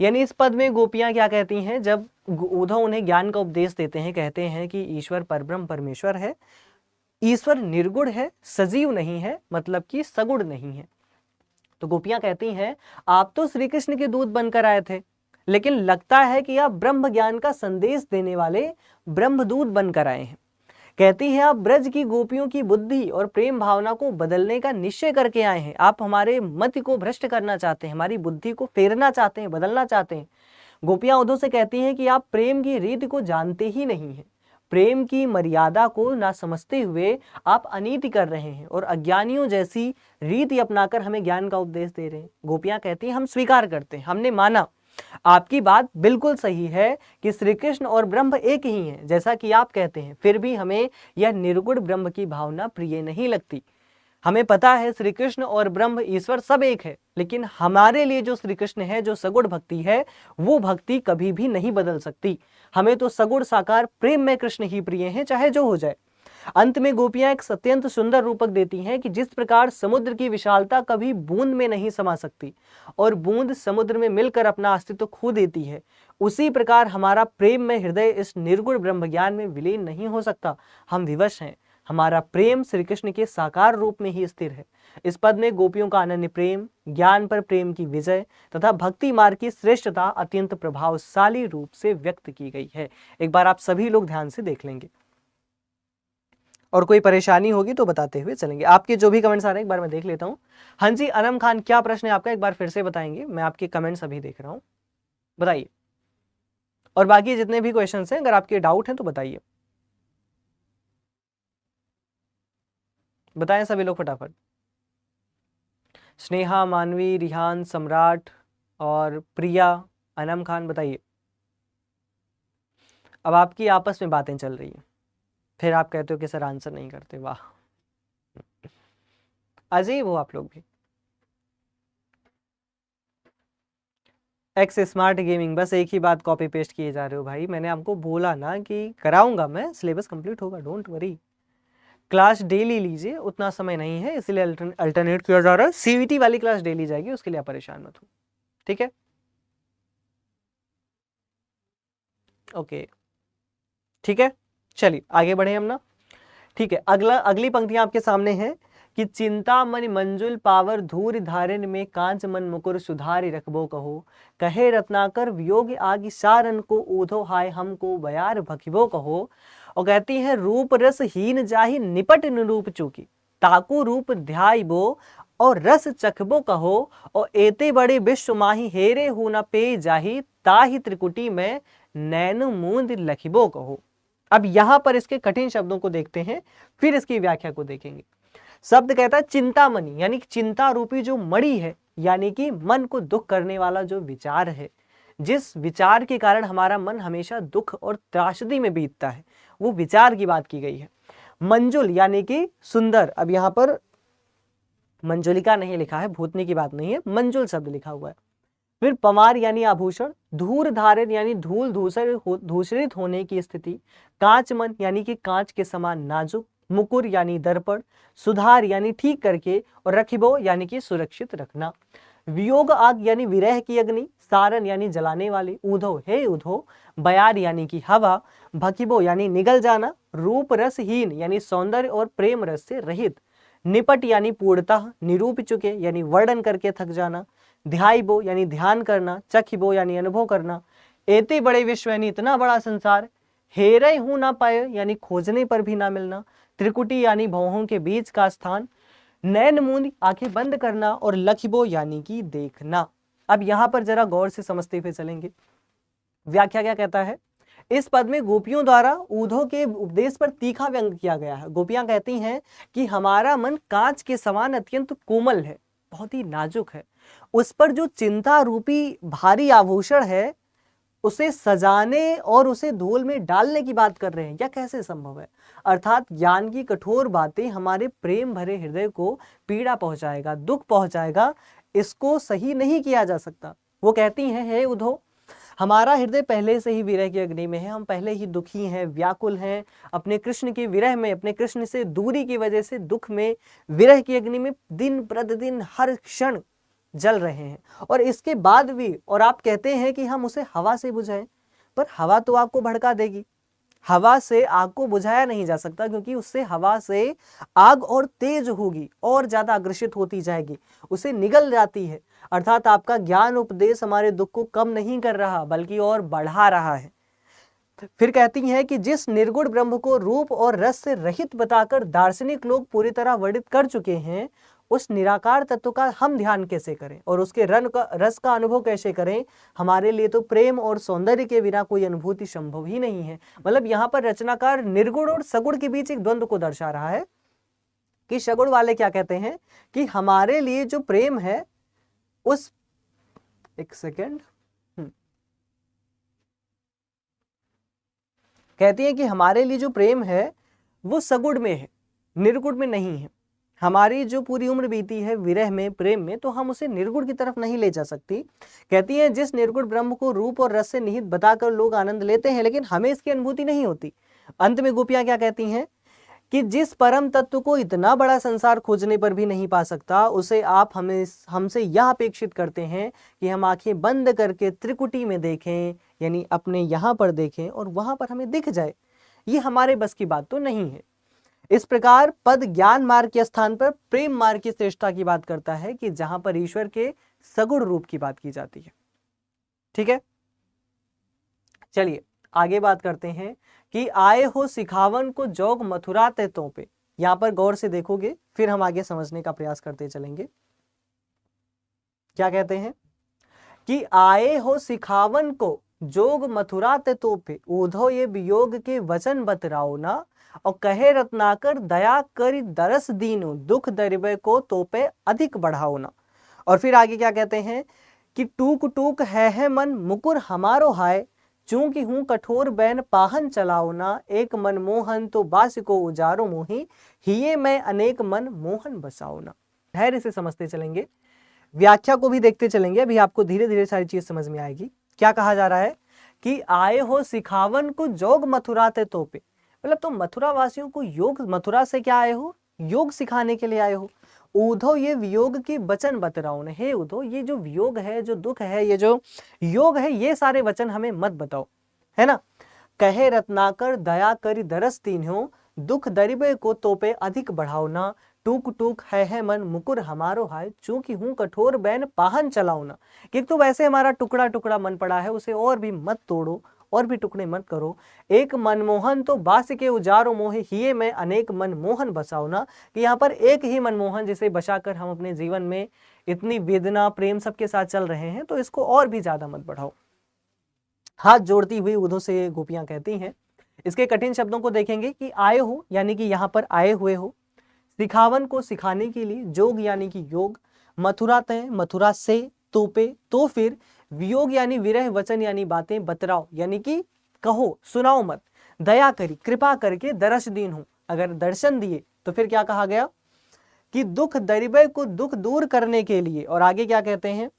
यानी इस पद में गोपियां क्या कहती हैं, जब उद्धव उन्हें ज्ञान का उपदेश देते हैं, कहते हैं कि ईश्वर परब्रह्म परमेश्वर है, ईश्वर निर्गुण है, सजीव नहीं है, मतलब कि सगुण नहीं है। तो गोपियां कहती हैं आप तो श्री कृष्ण के दूत बनकर आए थे, लेकिन लगता है कि आप ब्रह्म ज्ञान का संदेश देने वाले ब्रह्मदूत बनकर आए हैं। कहती हैं आप ब्रज की गोपियों की बुद्धि और प्रेम भावना को बदलने का निश्चय करके आए हैं, आप हमारे मत को भ्रष्ट करना चाहते हैं, हमारी बुद्धि को फेरना चाहते हैं, बदलना चाहते हैं। गोपियां उद्धव से कहती हैं कि आप प्रेम की रीति को जानते ही नहीं हैं, प्रेम की मर्यादा को ना समझते हुए आप अनीति कर रहे हैं और अज्ञानियों जैसी रीति अपनाकर हमें ज्ञान का उपदेश दे रहे हैं। गोपियां कहती हैं हम स्वीकार करते हैं, हमने माना आपकी बात बिल्कुल सही है कि श्री कृष्ण और ब्रह्म एक ही हैं, जैसा कि आप कहते हैं, फिर भी हमें यह निर्गुण ब्रह्म की भावना प्रिय नहीं लगती। हमें पता है श्री कृष्ण और ब्रह्म ईश्वर सब एक है, लेकिन हमारे लिए जो श्री कृष्ण है, जो सगुण भक्ति है, वो भक्ति कभी भी नहीं बदल सकती। हमें तो सगुण साकार प्रेम में कृष्ण ही प्रिय हैं, चाहे जो हो जाए। अंत में गोपियां एक अत्यंत सुंदर रूपक देती हैं कि जिस प्रकार समुद्र की विशालता कभी बूंद में नहीं समा सकती और बूंद समुद्र में मिलकर अपना अस्तित्व खो देती है, उसी प्रकार हमारा प्रेम में हृदय इस निर्गुण ब्रह्म ज्ञान में विलीन नहीं हो सकता। हम विवश हैं, हमारा प्रेम श्री कृष्ण के साकार रूप में ही स्थिर है। इस पद में गोपियों का अनन्य प्रेम, ज्ञान पर प्रेम की विजय तथा भक्ति मार्ग की श्रेष्ठता अत्यंत प्रभावशाली रूप से व्यक्त की गई है। एक बार आप सभी लोग ध्यान से देख लेंगे और कोई परेशानी होगी तो बताते हुए चलेंगे। आपके जो भी कमेंट्स आ रहे हैं एक बार मैं देख लेता हूं। हाँ जी, अनम खान क्या प्रश्न है आपका, एक बार फिर से बताएंगे, मैं आपके कमेंट्स अभी देख रहा हूं, बताइए। और बाकी जितने भी क्वेश्चंस हैं अगर आपके डाउट हैं तो बताइए, बताएं सभी लोग फटाफट। स्नेहा, मानवी, रिहान, सम्राट और प्रिया, अनम खान, बताइए। अब आपकी आपस में बातें चल रही हैं, फिर आप कहते हो कि सर आंसर नहीं करते, वाह अजीब हो आप लोग भी। एक्स स्मार्ट गेमिंग, बस एक ही बात कॉपी पेस्ट किए जा रहे हो भाई, मैंने आपको बोला ना कि कराऊंगा मैं, सिलेबस कंप्लीट होगा, डोंट वरी। क्लास डेली लीजिए, उतना समय नहीं है इसलिए अल्टरनेट किया जा रहा है। सीवीटी वाली क्लास डेली जाएगी, उसके लिए आप परेशान मत हो, ठीक है। ओके ठीक है, चलिए आगे बढ़े हम ना। ठीक है, अगली पंक्तियां आपके सामने हैं कि चिंता मन मंजुल पावर धूर धारण में कांच मन मुकुर सुधारी रखबो कहो, कहे रत्नाकर वियोग आगि सारन को ऊधो हाय हमको बयार भखिबो कहो। और कहती है रूप रस हीन जाहि निपट निरूप चूकी, ताकू रूप ध्याइबो और रस चखबो कहो, और एते बड़े विश्व माही हेरे हु न पे जाहि, ताहि त्रिकुटी में नैन मूंद लखिबो कहो। अब यहां पर इसके कठिन शब्दों को देखते हैं, फिर इसकी व्याख्या को देखेंगे। शब्द कहता है चिंतामणि, यानी चिंता रूपी जो मणि है, यानी कि मन को दुख करने वाला जो विचार है, जिस विचार के कारण हमारा मन हमेशा दुख और त्रासदी में बीतता है, वो विचार की बात की गई है। मंजुल यानी कि सुंदर, अब यहाँ पर मंजुलिका नहीं लिखा है, भूतनी की बात नहीं है, मंजुल शब्द लिखा हुआ है। फिर पवार यानी आभूषण, धूर धारित यानी धूल धूसरित होने की स्थिति, कांच मन यानी कि कांच के समान नाजुक, मुकुर यानी दर्पण, सुधार यानी ठीक करके, और रखिबो यानी कि सुरक्षित रखना। वियोग आग यानी विरह की अग्नि, सारन यानी जलाने वाली, ऊधो हे ऊधो, बयार यानी कि हवा, भकिबो यानी निगल जाना, रूप रसहीन यानी सौंदर्य और प्रेम रस से रहित, निपट यानी पूर्णतः, निरूप चुके यानी वर्णन करके थक जाना, ध्याइबो यानी ध्यान करना, चखिबो यानी अनुभव करना, एते बड़े विश्व यानी इतना बड़ा संसार, हेरे हूं ना पाए यानी खोजने पर भी ना मिलना, त्रिकुटी यानी भौहों के बीच का स्थान, नैन मूंद आंखें बंद करना, और लखिबो यानी कि देखना। अब यहां पर जरा गौर से समझते हुए चलेंगे, व्याख्या क्या कहता है। इस पद में गोपियों द्वारा ऊधो के उपदेश पर तीखा व्यंग किया गया है। गोपियां कहती हैं कि हमारा मन कांच के समान अत्यंत कोमल है, बहुत ही नाजुक है, उस पर जो चिंता रूपी भारी आभूषण है उसे सजाने और उसे धूल में डालने की बात कर रहे हैं। यह कैसे संभव है? अर्थात ज्ञान की कठोर बातें हमारे प्रेम भरे हृदय को पीड़ा पहुंचाएगा, दुख पहुंचाएगा, इसको सही नहीं किया जा सकता। वो कहती हैं, हे उद्धव, हमारा हृदय पहले से ही विरह की अग्नि में है, हम पहले ही दुखी हैं, व्याकुल हैं, अपने कृष्ण के विरह में, अपने कृष्ण से दूरी की वजह से दुख में, विरह की अग्नि में दिन प्रतिदिन हर क्षण जल रहे हैं। और इसके बाद भी और आप कहते हैं कि हम उसे हवा से बुझाएं, पर हवा तो आपको भड़का देगी। हवा से आग को बुझाया नहीं जा सकता, क्योंकि उससे हवा से आग और तेज होगी और ज्यादा अग्रसित होती जाएगी, उसे निगल जाती है। अर्थात आपका ज्ञान उपदेश हमारे दुख को कम नहीं कर रहा, बल्कि और बढ़ा रहा है। फिर कहती हैं कि जिस निर्गुण ब्रह्म को रूप और रस से रहित बताकर दार्शनिक लोग पूरी तरह वर्णित कर चुके हैं, उस निराकार तत्व का हम ध्यान कैसे करें और उसके रस का अनुभव कैसे करें? हमारे लिए तो प्रेम और सौंदर्य के बिना कोई अनुभूति संभव ही नहीं है। मतलब यहाँ पर रचनाकार निर्गुण और सगुण के बीच एक द्वंद्व को दर्शा रहा है कि सगुण वाले क्या कहते हैं कि हमारे लिए जो प्रेम है उस एक सेकेंड कहती है कि हमारे लिए जो प्रेम है वो सगुण में है, निर्गुण में नहीं है। हमारी जो पूरी उम्र बीती है विरह में, प्रेम में, तो हम उसे निर्गुण की तरफ नहीं ले जा सकती। कहती है जिस निर्गुण ब्रह्म को रूप और रस से निहित बताकर लोग आनंद लेते हैं, लेकिन हमें इसकी अनुभूति नहीं होती। अंत में गोपियां क्या कहती हैं कि जिस परम तत्व को इतना बड़ा संसार खोजने पर भी नहीं पा सकता, उसे आप हमसे यह अपेक्षित करते हैं कि हम आंखें बंद करके त्रिकुटी में देखें, यानी अपने यहाँ पर देखें और वहां पर हमें दिख जाए। ये हमारे बस की बात तो नहीं है। इस प्रकार पद ज्ञान मार्ग के स्थान पर प्रेम मार्ग की श्रेष्ठता की बात करता है, कि जहां पर ईश्वर के सगुण रूप की बात की जाती है। ठीक है, चलिए आगे बात करते हैं कि आए हो सिखावन को जोग मथुरा तेतों पे। यहां पर गौर से देखोगे, फिर हम आगे समझने का प्रयास करते चलेंगे। क्या कहते हैं कि आए हो सिखावन को जोग मथुरा तेतों पे, उधो ये वियोग के वचन बतराओ ना, और कहे रत्नाकर दया करी दरस दीनो, दुख दरिबे को तो पे अधिक बढ़ाओ ना। और फिर आगे क्या कहते हैं कि टूक टूक है मन मुकुर हमारो हाय, चूंकि हूं कठोर बैन पाहन चलाओ ना, एक मन मोहन तो बास को उजारो मोही, हिये मैं अनेक मन मोहन बसाओ ना। धैर्य से समझते चलेंगे, व्याख्या को भी देखते चलेंगे, अभी आपको धीरे धीरे सारी चीज समझ में आएगी। क्या कहा जा रहा है कि आए हो सिखावन को जोग मथुरा ते तोपे, मतलब तुम मथुरा वासियों को योग, मथुरा से क्या आए हो? योग सिखाने के लिए आए हो। उधो ये वियोग की वचन बतराओ ने, हे उधो ये जो वियोग है, जो दुख है, ये जो योग है, ये सारे वचन हमें मत बताओ, है ना। कहे रत्नाकर दया करी दरस तीन्हो, दुख दरिबे को तोपे अधिक बढ़ाओ ना, टूक टूक है मन मुकुर हमारो हाय, चूंकि हूं कठोर बैन पाहन चलाओ ना। कि तो वैसे हमारा टुकड़ा टुकड़ा मन पड़ा है, उसे और भी मत तोड़ो, और भी टुकड़े मत करो। एक मनमोहन तो बास के उजारो मोहे, हिये में अनेक मनमोहन बसाओ ना। कि यहाँ पर एक ही मनमोहन जिसे बचाकर हम अपने जीवन में इतनी वेदना प्रेम सबके साथ चल रहे हैं, तो इसको और भी ज्यादा मत बढ़ाओ। हाथ जोड़ती हुई उधो से गोपियां कहती हैं। इसके कठिन शब्दों को देखेंगे कि आए हो यानी कि यहाँ पर आए हुए हो, सिखावन को सिखाने के लिए, जोग यानी कि योग, मथुरा तय मथुरा से, तोपे तो फिर, वियोग यानी विरह, वचन यानी बातें, बतराओ यानी कि कहो, सुनाओ मत, दया करी कृपा करके दरस दीन हूं, अगर दर्शन दिए तो फिर क्या कहा गया कि दुख दरिबे को दुख दूर करने के लिए। और आगे क्या कहते हैं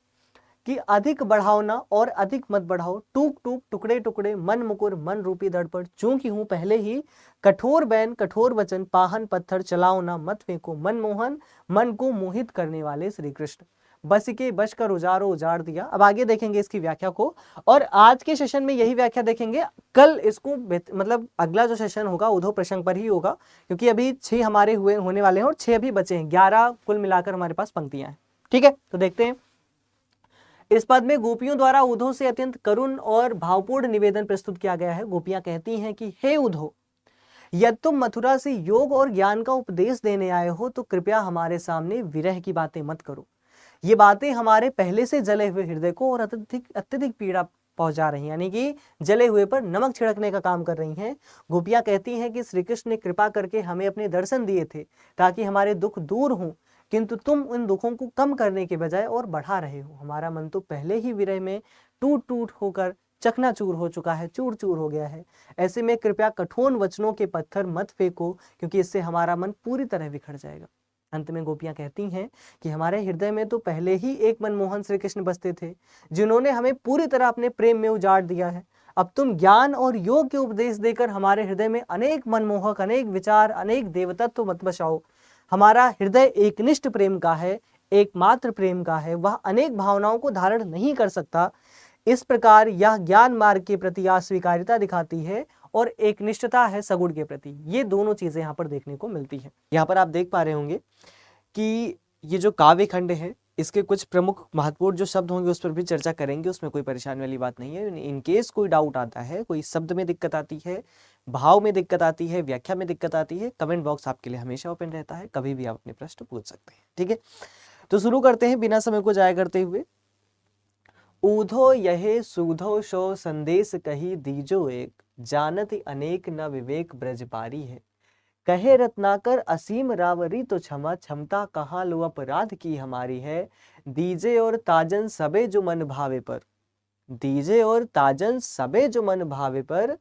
कि अधिक बढ़ाओ ना, और अधिक मत बढ़ाओ, टूक टूक टुकड़े टुकड़े मन मुकुर मन रूपी दर्पण, चूंकि हूं पहले ही कठोर बैन कठोर वचन, पाहन पत्थर चलाओ ना, मत फेंको मनमोहन, मन को मोहित करने वाले श्री कृष्ण, बस के बच कर उजारो उजाड़ दिया। अब आगे देखेंगे इसकी व्याख्या को, और आज के सेशन में यही व्याख्या देखेंगे। कल इसको मतलब अगला जो सेशन होगा उद्धव प्रसंग पर ही होगा, क्योंकि अभी 6 हमारे होने वाले हैं और 6 अभी बचे हैं, 11 कुल मिलाकर हमारे पास पंक्तियां हैं। ठीक है, तो देखते हैं। इस पद में गोपियों द्वारा उद्धव से अत्यंत करुण और भावपूर्ण निवेदन प्रस्तुत किया गया है। गोपियां कहती हैं कि हे उद्धव, यदि तुम मथुरा से योग और ज्ञान का उपदेश देने आए हो, तो कृपया हमारे सामने विरह की बातें मत करो। ये बातें हमारे पहले से जले हुए हृदय को और अत्यधिक पीड़ा पहुंचा रही हैं, यानी कि जले हुए पर नमक छिड़कने का काम कर रही हैं। गोपियां कहती हैं कि श्री कृष्ण ने कृपा करके हमें अपने दर्शन दिए थे ताकि हमारे दुख दूर हों, किंतु तुम उन दुखों को कम करने के बजाय और बढ़ा रहे हो। हमारा मन तो पहले ही विरह में टूट टूट होकर चकनाचूर हो चुका है, चूर चूर हो गया है। ऐसे में कृपया कठोर वचनों के पत्थर मत फेंको, क्योंकि इससे हमारा मन पूरी तरह बिखर जाएगा। अंत में गोपियां कहती हैं कि हमारे हृदय में तो पहले ही एक मनमोहन श्री कृष्ण बसते थे, जिन्होंने हमें पूरी तरह अपने प्रेम में उजाड़ दिया है। अब तुम ज्ञान और योग के उपदेश देकर हमारे हृदय में अनेक मनमोहक, अनेक विचार, अनेक देवतत्व मत बसाओ। हमारा हृदय एकनिष्ठ प्रेम का है, एकमात्र प्रेम का है, वह अनेक भावनाओं को धारण नहीं कर सकता। इस प्रकार यह ज्ञान मार्ग के प्रति अस्वीकारिता दिखाती है और एक निष्ठता है सगुण के प्रति। ये दोनों चीजें यहाँ पर देखने को मिलती है। यहाँ पर आप देख पा रहे होंगे कि ये जो काव्य खंड है, इसके कुछ प्रमुख महत्वपूर्ण जो शब्द होंगे उस पर भी चर्चा करेंगे, उसमें कोई परेशानी वाली बात नहीं है। इन केस कोई डाउट आता है, कोई शब्द में दिक्कत आती है, भाव में दिक्कत आती है, व्याख्या में दिक्कत आती है, कमेंट बॉक्स आपके लिए हमेशा ओपन रहता है, कभी भी आप अपने प्रश्न पूछ सकते हैं। ठीक है, तो शुरू करते हैं बिना समय को जाया करते हुए। ऊधो यहे सूधो शो संदेश कही दीजो एक, जानत अनेक न विवेक ब्रजपारी है। कहे रत्नाकर असीम रावरी तो क्षमा, क्षमता कहाँ लो अपराध की हमारी है। दीजे और ताजन सबे जो मन भावे पर, दीजे और ताजन सबे जो मन भावे पर,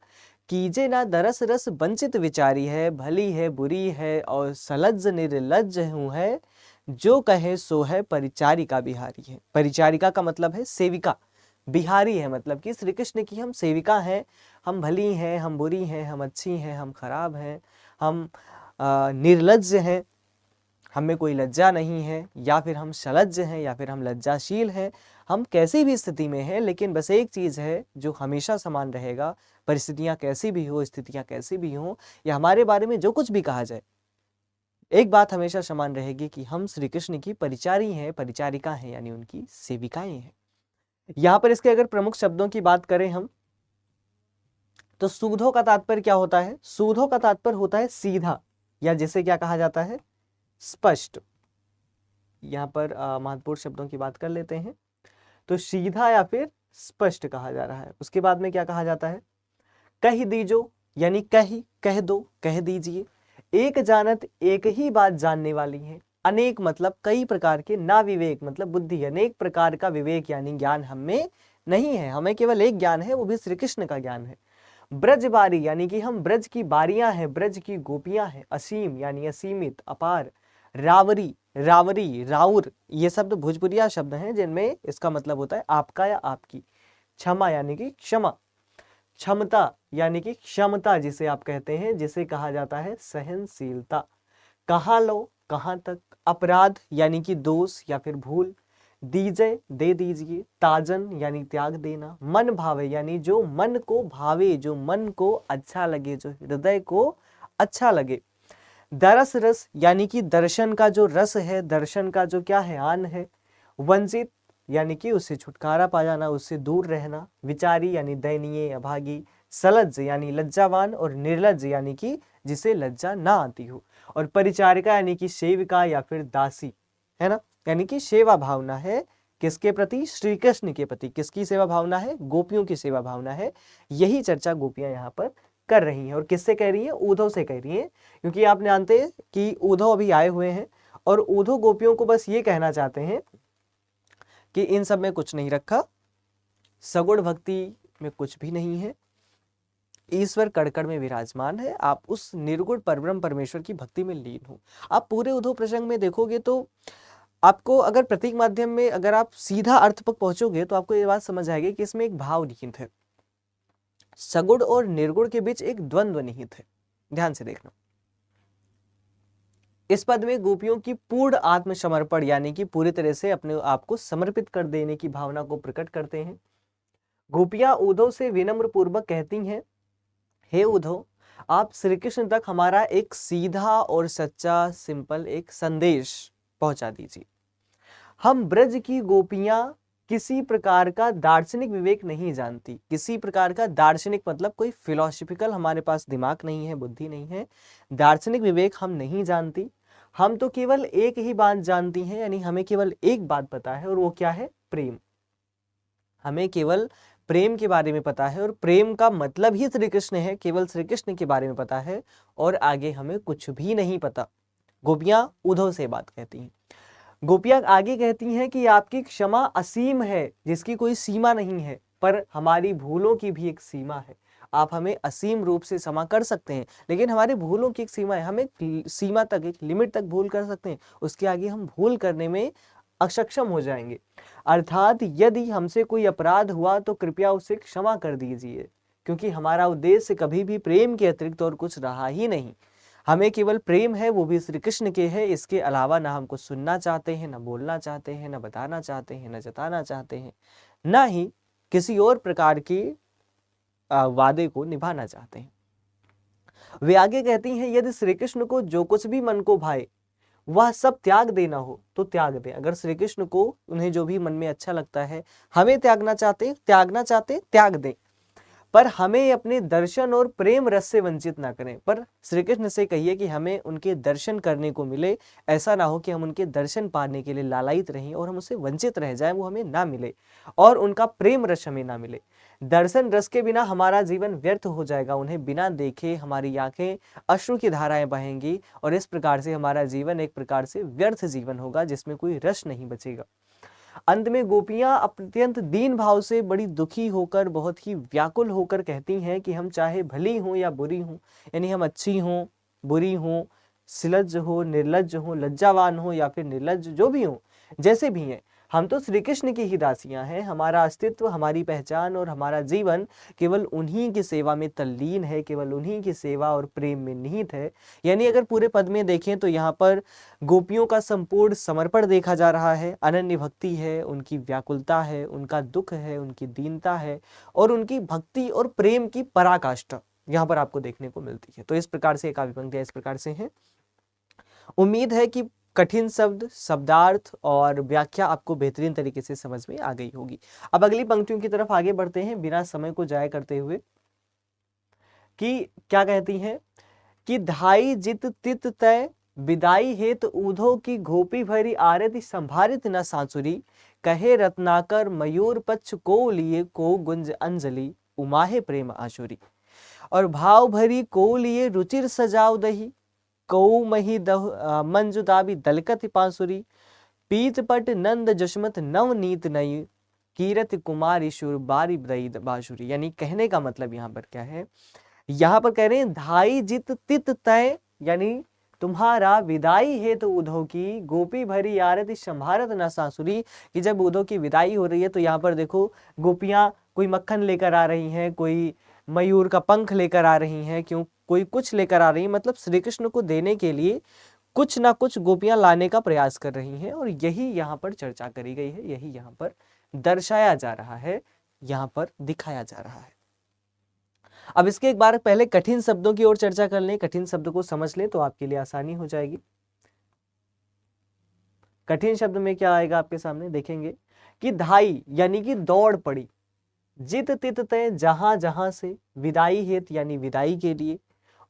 कीजे ना दरस रस वंचित विचारी है। भली है बुरी है और सलज्ज निर्लज्ज हूँ है, जो कहे सो है परिचारिका बिहारी है। परिचारिका का मतलब है सेविका, बिहारी है मतलब कि श्री कृष्ण की हम सेविका हैं। हम भली हैं, हम बुरी हैं, हम अच्छी हैं, हम खराब हैं, हम निर्लज्ज हैं, हमें कोई लज्जा नहीं है, या फिर हम सलज्ज हैं, या फिर हम लज्जाशील हैं। हम कैसी भी स्थिति में हैं, लेकिन बस एक चीज़ है जो हमेशा समान रहेगा, परिस्थितियाँ कैसी भी हो, स्थितियाँ कैसी भी हों, या हमारे बारे में जो कुछ भी कहा जाए, एक बात हमेशा समान रहेगी कि हम श्री कृष्ण की परिचारी हैं, परिचारिका हैं, यानी उनकी सेविकाएं हैं। यहाँ पर इसके अगर प्रमुख शब्दों की बात करें हम, तो सूधो का तात्पर्य क्या होता है? सूधो का तात्पर्य होता है सीधा, या जिसे क्या कहा जाता है? स्पष्ट। यहाँ पर महत्वपूर्ण शब्दों की बात कर लेते हैं, तो सीधा या फिर स्पष्ट कहा जा रहा है। उसके बाद में क्या कहा जाता है? कह दीजो, यानी कह दो, कह दीजिए। एक जानत, एक ही बात जानने वाली है। अनेक मतलब कई प्रकार के, ना विवेक मतलब बुद्धि, अनेक प्रकार का विवेक यानी ज्ञान हमें नहीं है, हमें केवल एक ज्ञान है, वो भी श्री कृष्ण का ज्ञान है। ब्रज बारी यानी कि हम ब्रज की बारियां हैं, ब्रज की गोपियां हैं। असीम यानी असीमित, अपार। रावरी, रावरी, राउर, ये शब्द भोजपुरिया शब्द हैं जिनमें इसका मतलब होता है आपका या आपकी। क्षमा यानी कि क्षमा। क्षमता यानी कि क्षमता जिसे आप कहते हैं, जिसे कहा जाता है सहनशीलता। कहाँ लो, कहाँ तक। अपराध यानी कि दोष या फिर भूल। दीजे, दे दीजिए। ताजन यानी त्याग देना। मन भावे यानी जो मन को भावे, जो मन को अच्छा लगे, जो हृदय को अच्छा लगे। दरस रस यानी कि दर्शन का जो रस है, दर्शन का जो क्या है, आन है। वंचित यानी कि उससे छुटकारा पा जाना, उससे दूर रहना। विचारी यानी दयनीय, अभागी। सलज्ज यानी लज्जावान, और निर्लज्ज यानी कि जिसे लज्जा ना आती हो। और परिचारिका यानी कि सेविका या फिर दासी, है ना, यानी कि सेवा भावना है किसके प्रति? श्री कृष्ण के प्रति। किसकी सेवा भावना है? गोपियों की सेवा भावना है। यही चर्चा गोपियां यहाँ पर कर रही हैं। और किससे कह रही हैं? उद्धव से कह रही हैं, क्योंकि आप जानते हैं कि उद्धव अभी आए हुए हैं और उद्धव गोपियों को बस ये कहना चाहते हैं कि इन सब में कुछ नहीं रखा, सगुण भक्ति में कुछ भी नहीं है, ईश्वर कड़कड़ में विराजमान है, आप उस निर्गुण परब्रह्म परमेश्वर की भक्ति में लीन हो। आप पूरे उद्धव प्रसंग में देखोगे तो आपको अगर प्रतीक माध्यम में अगर आप सीधा अर्थ पर पहुंचोगे तो आपको ये बात समझ आएगी कि इसमें एक भाव निहित है, सगुण और निर्गुण के बीच एक द्वंद्व निहित है। ध्यान से देखना। इस पद में गोपियों की पूर्ण आत्मसमर्पण यानी कि पूरी तरह से अपने आप को समर्पित कर देने की भावना को प्रकट करते हैं। गोपियां उद्धव से विनम्र पूर्वक कहती हैं, हे उद्धव, आप श्री कृष्ण तक हमारा एक सीधा और सच्चा सिंपल एक संदेश पहुंचा दीजिए। हम ब्रज की गोपियां किसी प्रकार का दार्शनिक विवेक नहीं जानती। किसी प्रकार का दार्शनिक मतलब कोई फिलोसफिकल हमारे पास दिमाग नहीं है, बुद्धि नहीं है, दार्शनिक विवेक हम नहीं जानती। हम तो केवल एक ही बात जानती हैं, यानी हमें केवल एक बात पता है, और वो क्या है? प्रेम। हमें केवल प्रेम के बारे में पता है, और प्रेम का मतलब ही श्री कृष्ण है, केवल श्री कृष्ण के बारे में पता है, और आगे हमें कुछ भी नहीं पता। गोपियां उद्धव से बात कहती हैं। गोपियां आगे कहती हैं कि आपकी क्षमा असीम है, जिसकी कोई सीमा नहीं है। पर हमारी भूलों की भी एक सीमा है। आप हमें असीम रूप से क्षमा कर सकते हैं, लेकिन हमारे भूलों की एक सीमा है। हम एक सीमा तक, एक लिमिट तक भूल कर सकते हैं, उसके आगे हम भूल करने में अक्षम हो जाएंगे। अर्थात यदि हमसे कोई अपराध हुआ तो कृपया उसे क्षमा कर दीजिए, क्योंकि हमारा उद्देश्य कभी भी प्रेम के अतिरिक्त और कुछ रहा ही नहीं। हमें केवल प्रेम है, वो भी श्री कृष्ण के है। इसके अलावा ना हम कुछ सुनना चाहते हैं, ना बोलना चाहते हैं, ना बताना चाहते हैं, ना जताना चाहते हैं, ना ही किसी और प्रकार के वादे को निभाना चाहते हैं। वे आगे कहती हैं, यदि श्री कृष्ण को जो कुछ भी मन को भाए वह सब त्याग देना हो तो त्याग दें। अगर श्री कृष्ण को, उन्हें जो भी मन में अच्छा लगता है, हमें त्यागना चाहते त्याग दें, पर हमें अपने दर्शन और प्रेम रस से वंचित ना करें। पर श्री कृष्ण से कहिए कि हमें उनके दर्शन करने को मिले। ऐसा ना हो कि हम उनके दर्शन पाने के लिए लालायित रहें और हम उससे वंचित रह जाएं, वो हमें ना मिले और उनका प्रेम रस हमें ना मिले। दर्शन रस के बिना हमारा जीवन व्यर्थ हो जाएगा। उन्हें बिना देखे हमारी आंखें अश्रु की धाराएं बहेंगी और इस प्रकार से हमारा जीवन एक प्रकार से व्यर्थ जीवन होगा, जिसमें कोई रस नहीं बचेगा। अंत में गोपियां अत्यंत दीन भाव से बड़ी दुखी होकर, बहुत ही व्याकुल होकर कहती हैं कि हम चाहे भली हों या बुरी हों, यानी हम अच्छी हों, बुरी हों, सिलज्ज हो, निर्लज्ज हो, लज्जावान हो या फिर निर्लज्ज, जो भी हो, जैसे भी हैं, हम तो श्री कृष्ण की ही दासियां हैं। हमारा अस्तित्व, हमारी पहचान और हमारा जीवन केवल उन्हीं की सेवा में तल्लीन है, केवल उन्हीं की सेवा और प्रेम में निहित है। यानी अगर पूरे पद में देखें तो यहाँ पर गोपियों का संपूर्ण समर्पण देखा जा रहा है। अनन्य भक्ति है, उनकी व्याकुलता है, उनका दुख है, उनकी दीनता है और उनकी भक्ति और प्रेम की पराकाष्ठा यहाँ पर आपको देखने को मिलती है। तो इस प्रकार से काव्य पंक्तियां इस प्रकार से हैं। उम्मीद है कि कठिन शब्द, शब्दार्थ और व्याख्या आपको बेहतरीन तरीके से समझ में आ गई होगी। अब अगली पंक्तियों की तरफ आगे बढ़ते हैं बिना समय को जाया करते हुए, कि क्या कहती हैं कि धाई जित तित तय विदाई हेत ऊधो की घोपी भरी आरती संभारित न सांसुरी, कहे रत्नाकर मयूर पक्ष को लिए को गुंज अंजलि, उमाहे प्रेम आशुरी। और भाव भरी को लिए रुचिर सजाव दही, कौ मही दह मंजुदाबी दलकत पांसुरी, पीतपट नंद जशमत नवनीत नई, कीरत कुमारी शुर बारी बदई बाशुरी। यानी कहने का मतलब यहाँ पर क्या है, यहाँ पर कह रहे हैं धाई जित तित तय, यानी तुम्हारा विदाई है तो उद्धव की गोपी भरी आरती संभारत न सांसुरी, कि जब उद्धव की विदाई हो रही है तो यहाँ पर देखो गोपियां कोई मक्खन लेकर आ रही हैं, कोई मयूर का पंख लेकर आ रही हैं, क्यों कोई कुछ लेकर आ रही है, मतलब श्री कृष्ण को देने के लिए कुछ ना कुछ गोपियां लाने का प्रयास कर रही हैं। और यही यहाँ पर चर्चा करी गई है, यही यहाँ पर दर्शाया जा रहा है, यहाँ पर दिखाया जा रहा है। अब इसके एक बार पहले कठिन शब्दों की ओर चर्चा कर लें, कठिन शब्द को समझ लें तो आपके लिए आसानी हो जाएगी। कठिन शब्द में क्या आएगा आपके सामने, देखेंगे कि धाई यानी कि दौड़ पड़ी, जित तित तय जहां जहां से, विदाई हेत यानी विदाई के लिए,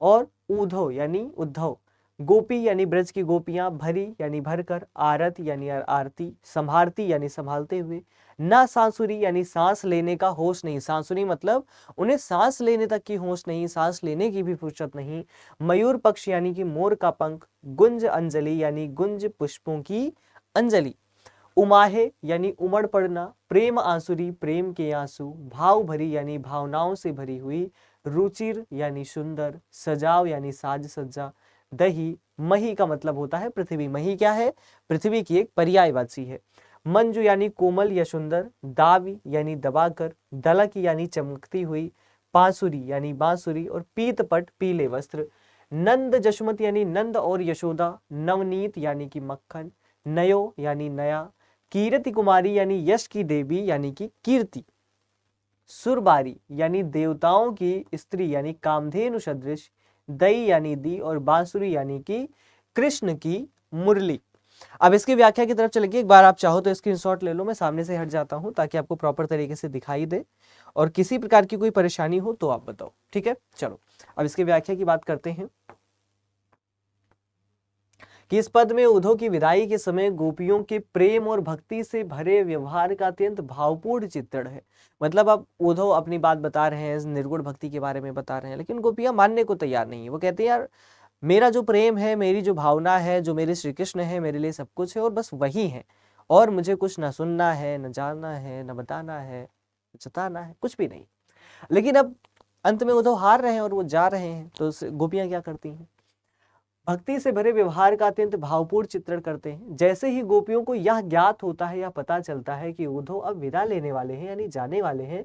और ऊधव यानी उद्धव, गोपी यानी ब्रज की गोपियां, भरी यानी भरकर, आरत यानी आरती, संभारती यानी संभालते हुए, ना सांसुरी यानी सांस लेने का होश नहीं, सांसुरी मतलब उन्हें सांस लेने तक की होश नहीं, सांस लेने की भी फुर्सत नहीं, मयूर पक्ष यानी कि मोर का पंख, गुंज अंजलि यानी गुंज पुष्पों की अंजलि, उमाहे यानी उमड़ पड़ना, प्रेम आंसुरी प्रेम के आंसू, भाव भरी यानी भावनाओं से भरी हुई, रुचिर यानी सुंदर, सजाव यानी साज सज्जा, दही, मही का मतलब होता है पृथ्वी, मही क्या है, पृथ्वी की एक पर्यायवाची है, मंजू यानी कोमल या सुंदर, दावी यानी दबाकर, दलक यानी चमकती हुई, पांसुरी यानी बांसुरी, और पीतपट पीले वस्त्र, नंद जशमत यानी नंद और यशोदा, नवनीत यानी कि मक्खन, नयो यानी नया, कीर्ति कुमारी यानी यश की देवी यानी कि कीर्ति, सुरबारी यानी देवताओं की स्त्री यानी कामधेनु सदृश, दई यानी दी, और बांसुरी यानी कि कृष्ण की मुरली। अब इसकी व्याख्या की तरफ चलेंगे। एक बार आप चाहो तो स्क्रीनशॉट ले लो, मैं सामने से हट जाता हूं ताकि आपको प्रॉपर तरीके से दिखाई दे, और किसी प्रकार की कोई परेशानी हो तो आप बताओ, ठीक है। चलो अब इसकी व्याख्या की बात करते हैं कि इस पद में उद्धव की विदाई के समय गोपियों के प्रेम और भक्ति से भरे व्यवहार का अत्यंत भावपूर्ण चित्रण है। मतलब अब उद्धव अपनी बात बता रहे हैं, निर्गुण भक्ति के बारे में बता रहे हैं, लेकिन गोपियां मानने को तैयार नहीं है। वो कहते हैं यार मेरा जो प्रेम है, मेरी जो भावना है, जो मेरे श्री कृष्ण है, मेरे लिए सब कुछ है और बस वही है, और मुझे कुछ ना सुनना है, न जानना है, न बताना है, जताना है, कुछ भी नहीं। लेकिन अब अंत में उद्धव हार रहे हैं और वो जा रहे हैं, तो गोपियां क्या करती हैं, भक्ति से भरे व्यवहार का अत्यंत भावपूर्ण चित्रण करते हैं। जैसे ही गोपियों को यह ज्ञात होता है या पता चलता है कि उद्धव अब विदा लेने वाले हैं यानी जाने वाले हैं,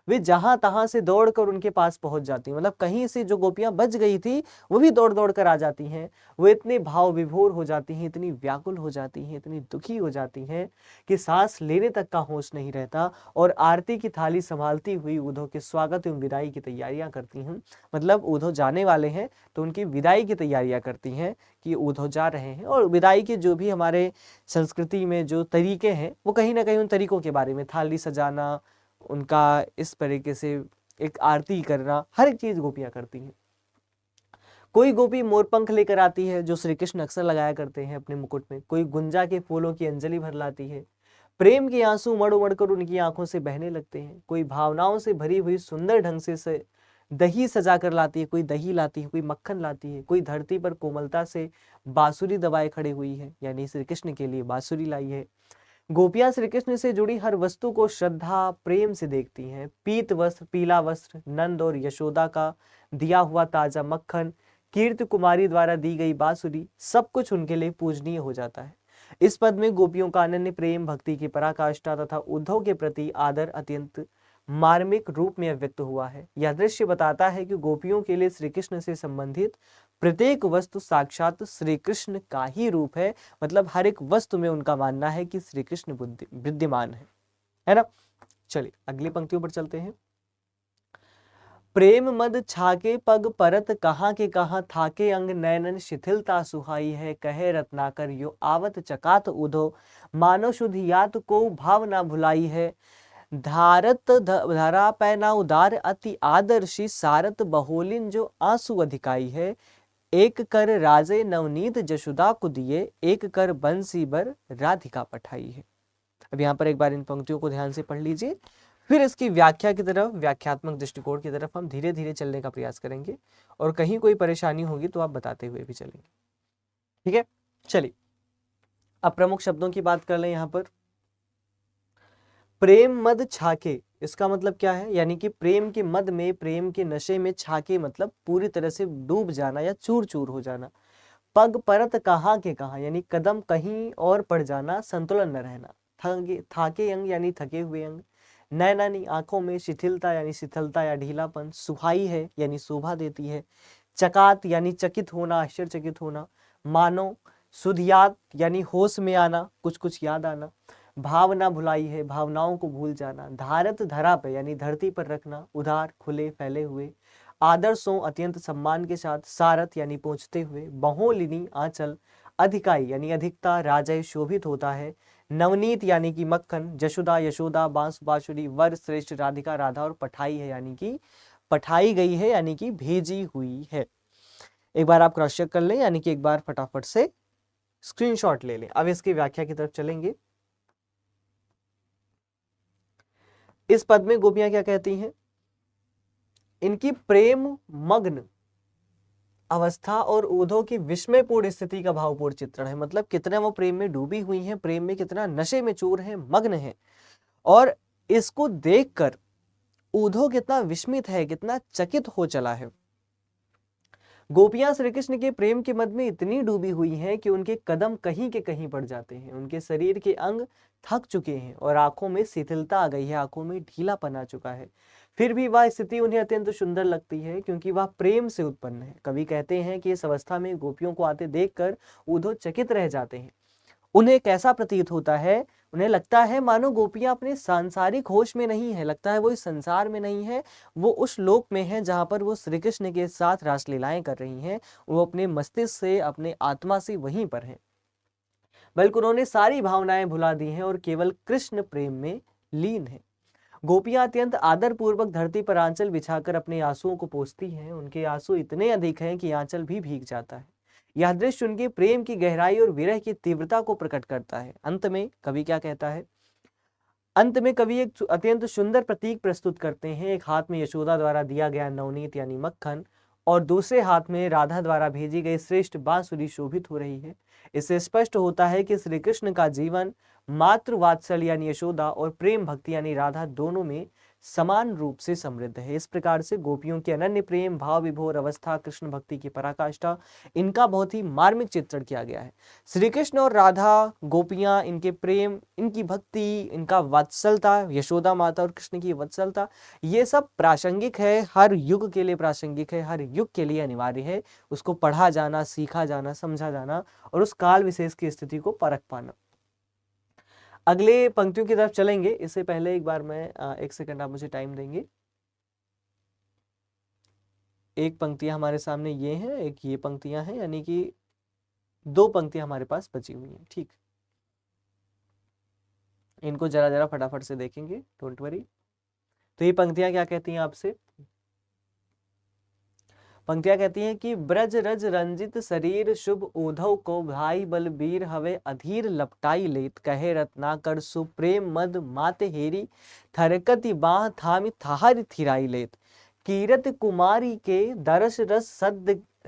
वे जहां तहां से दौड़कर उनके पास पहुंच जाती हैं। मतलब कहीं से जो गोपियां बच गई थी वो भी दौड़ दौड़ कर आ जाती हैं। वो इतने भाव विभोर हो जाती हैं, इतनी व्याकुल हो जाती हैं, इतनी दुखी हो जाती हैं कि सांस लेने तक का होश नहीं रहता, और आरती की थाली संभालती हुई उद्धव के स्वागत एवं विदाई की तैयारियां करती हैं। मतलब उद्धव जाने वाले हैं तो उनकी विदाई की तैयारियां करती हैं कि उद्धव जा रहे हैं। और विदाई के जो भी हमारे संस्कृति में जो तरीके हैं वो कहीं ना कहीं उन तरीकों के बारे में, थाली सजाना, उनका इस तरीके से एक आरती करना, हर एक चीज गोपियां करती हैं। कोई गोपी मोरपंख लेकर आती है जो श्री कृष्ण अक्सर लगाया करते हैं अपने मुकुट में, कोई गुंजा के फूलों की अंजलि भर लाती है, प्रेम के आंसू उमड़ उमड़ कर उनकी आंखों से बहने लगते हैं, कोई भावनाओं से भरी हुई सुंदर ढंग से दही सजा कर लाती है, कोई दही लाती है, कोई मक्खन लाती है, कोई धरती पर कोमलता से बांसुरी दबाए खड़े हुई है यानी श्री कृष्ण के लिए बांसुरी लाई है। गोपियां श्री कृष्ण से जुड़ी हर वस्तु को श्रद्धा प्रेम से देखती हैं। पीत वस्त्र, पीला वस्त्र, नंद और यशोदा का दिया हुआ ताजा मक्खन, कीर्ति कुमारी द्वारा दी गई बांसुरी, सब कुछ उनके लिए पूजनीय हो जाता है। इस पद में गोपियों का अनन्य प्रेम, भक्ति की पराकाष्ठा तथा उद्धव के प्रति आदर अत्यंत मार्मिक रूप में व्यक्त हुआ है। यह दृश्य बताता है कि गोपियों के लिए श्री कृष्ण से संबंधित प्रत्येक वस्तु साक्षात श्री कृष्ण का ही रूप है। मतलब हर एक वस्तु में उनका मानना है कि श्री कृष्ण विद्यमान है ना। चलिए अगली पंक्तियों पर चलते हैं। प्रेम मद छाके पग परत कहाँ के कहाँ थाके अंग नयनन शिथिलता सुहाई है, कहे रत्नाकर यो आवत चकात उधो मानो शुद्धियात को भाव ना भुलाई है, धारत धरा पैना उदार अति आदर्शी सारत बहोलिन जो आंसू अधिकाई है, एक कर राजे नवनीत जशुदा को दिए, एक कर बंसी बर राधिका पठाई है। अब यहाँ पर एक बार इन पंक्तियों को ध्यान से पढ़ लीजिए, फिर इसकी व्याख्या की तरफ, व्याख्यात्मक दृष्टिकोण की तरफ हम धीरे धीरे चलने का प्रयास करेंगे, और कहीं कोई परेशानी होगी तो आप बताते हुए भी चलेंगे, ठीक है। चलिए अब प्रमुख शब्दों की बात कर लें। यहाँ पर प्रेम मद छाके, इसका मतलब क्या है, यानी कि प्रेम के मद में, प्रेम के नशे में, छाके मतलब पूरी तरह से डूब जाना या चूर चूर हो जाना। पग परत कहाँ के कहाँ यानी कदम कहीं और पड़ जाना, संतुलन न रहना। थाके अंग यानी थके हुए अंग, नैनानी आंखों में, शिथिलता यानी शिथिलता या ढीलापन, सुहाई है यानी शोभा देती है, चकात यानी चकित होना, आश्चर्यचकित होना, मानो, सुधियात यानी होश में आना, कुछ कुछ याद आना, भावना भुलाई है भावनाओं को भूल जाना, धारत धरा पे यानी धरती पर रखना, उदार खुले फैले हुए, आदर्शों अत्यंत सम्मान के साथ, सारथ यानी पहुंचते हुए, बहोलिनी आंचल, अधिकाई यानी अधिकता, राजय शोभित होता है, नवनीत यानी कि मक्खन, जशोदा यशोदा, बांस बांसुरी, वर श्रेष्ठ राधिका राधा, और पठाई है यानी कि पठाई गई है यानी कि भेजी हुई है। एक बार आप क्रॉस चेक कर लें, यानी कि एक बार फटाफट से स्क्रीनशॉट ले लें। अब इसकी व्याख्या की तरफ चलेंगे। इस पद में गोपियां क्या कहती हैं, इनकी प्रेम मग्न अवस्था और उद्धव की विस्मयपूर्ण स्थिति का भावपूर्ण चित्रण है। मतलब कितना वो प्रेम में डूबी हुई हैं, प्रेम में कितना नशे में चूर है, मग्न है, और इसको देखकर उद्धव कितना विस्मित है, कितना चकित हो चला है। गोपियां श्री कृष्ण के प्रेम के मद में इतनी डूबी हुई हैं कि उनके कदम कहीं के कहीं पड़ जाते हैं, उनके शरीर के अंग थक चुके हैं और आंखों में शिथिलता आ गई है, आंखों में ढीलापन आ चुका है। फिर भी वह स्थिति उन्हें अत्यंत सुंदर लगती है क्योंकि वह प्रेम से उत्पन्न है। कवि कहते हैं कि इस अवस्था में गोपियों को आते देखकर उद्धव चकित रह जाते हैं। उन्हें कैसा प्रतीत होता है, उन्हें लगता है मानो गोपियां अपने सांसारिक होश में नहीं है, लगता है वो इस संसार में नहीं है, वो उस लोक में है जहां पर वो श्री कृष्ण के साथ रासलीलाएं कर रही हैं। वो अपने मस्तिष्क से, अपने आत्मा से वहीं पर है, बल्कि उन्होंने सारी भावनाएं भुला दी हैं और केवल कृष्ण प्रेम में लीन है। गोपियां अत्यंत आदर पूर्वक धरती पर आंचल बिछाकर अपने आंसुओं को पोंछती हैं। उनके आंसू इतने अधिक हैं कि आंचल भी भीग जाता है। यह दृश्य उनके प्रेम की गहराई और विरह की तीव्रता को प्रकट करता है। अंत में कवि क्या कहता है, अंत में कवि एक अत्यंत सुंदर प्रतीक प्रस्तुत करते हैं। एक हाथ में यशोदा द्वारा दिया गया नवनीत यानी मक्खन और दूसरे हाथ में राधा द्वारा भेजी गई श्रेष्ठ बांसुरी शोभित हो रही है। इससे स्पष्ट होता है कि श्री कृष्ण का जीवन मातृ वात्सल्य यानी यशोदा और प्रेम भक्ति यानी राधा दोनों में समान रूप से समृद्ध है। इस प्रकार से गोपियों के अनन्य प्रेम, भाव विभोर अवस्था, कृष्ण भक्ति की पराकाष्ठा, इनका बहुत ही मार्मिक चित्रण किया गया है। श्री कृष्ण और राधा, गोपियां, इनके प्रेम, इनकी भक्ति, इनका वात्सलता, यशोदा माता और कृष्ण की वत्सलता, ये सब प्रासंगिक है, हर युग के लिए प्रासंगिक है, हर युग के लिए अनिवार्य है। उसको पढ़ा जाना, सीखा जाना, समझा जाना और उस काल विशेष की स्थिति को परख पाना। अगले पंक्तियों की तरफ चलेंगे, इससे पहले एक बार मैं 1 सेकंड आप मुझे टाइम देंगे। एक पंक्तियां हमारे सामने ये हैं, एक ये पंक्तियां हैं, यानी कि 2 पंक्तियां हमारे पास बची हुई हैं। ठीक, इनको जरा जरा फटाफट से देखेंगे, डोंट वरी। तो ये पंक्तियां क्या कहती हैं आपसे? पंक्तियां कहती हैं कि ब्रज रज रंजित शरीर शुभ उधव को भाई बलबीर हवे अधीर लपटाई लेत कहे रत्नाकर सुप्रेम मद माते हेरी थरकति बाह थामी थाहर थिराई लेत कीरत कुमारी के दरस रस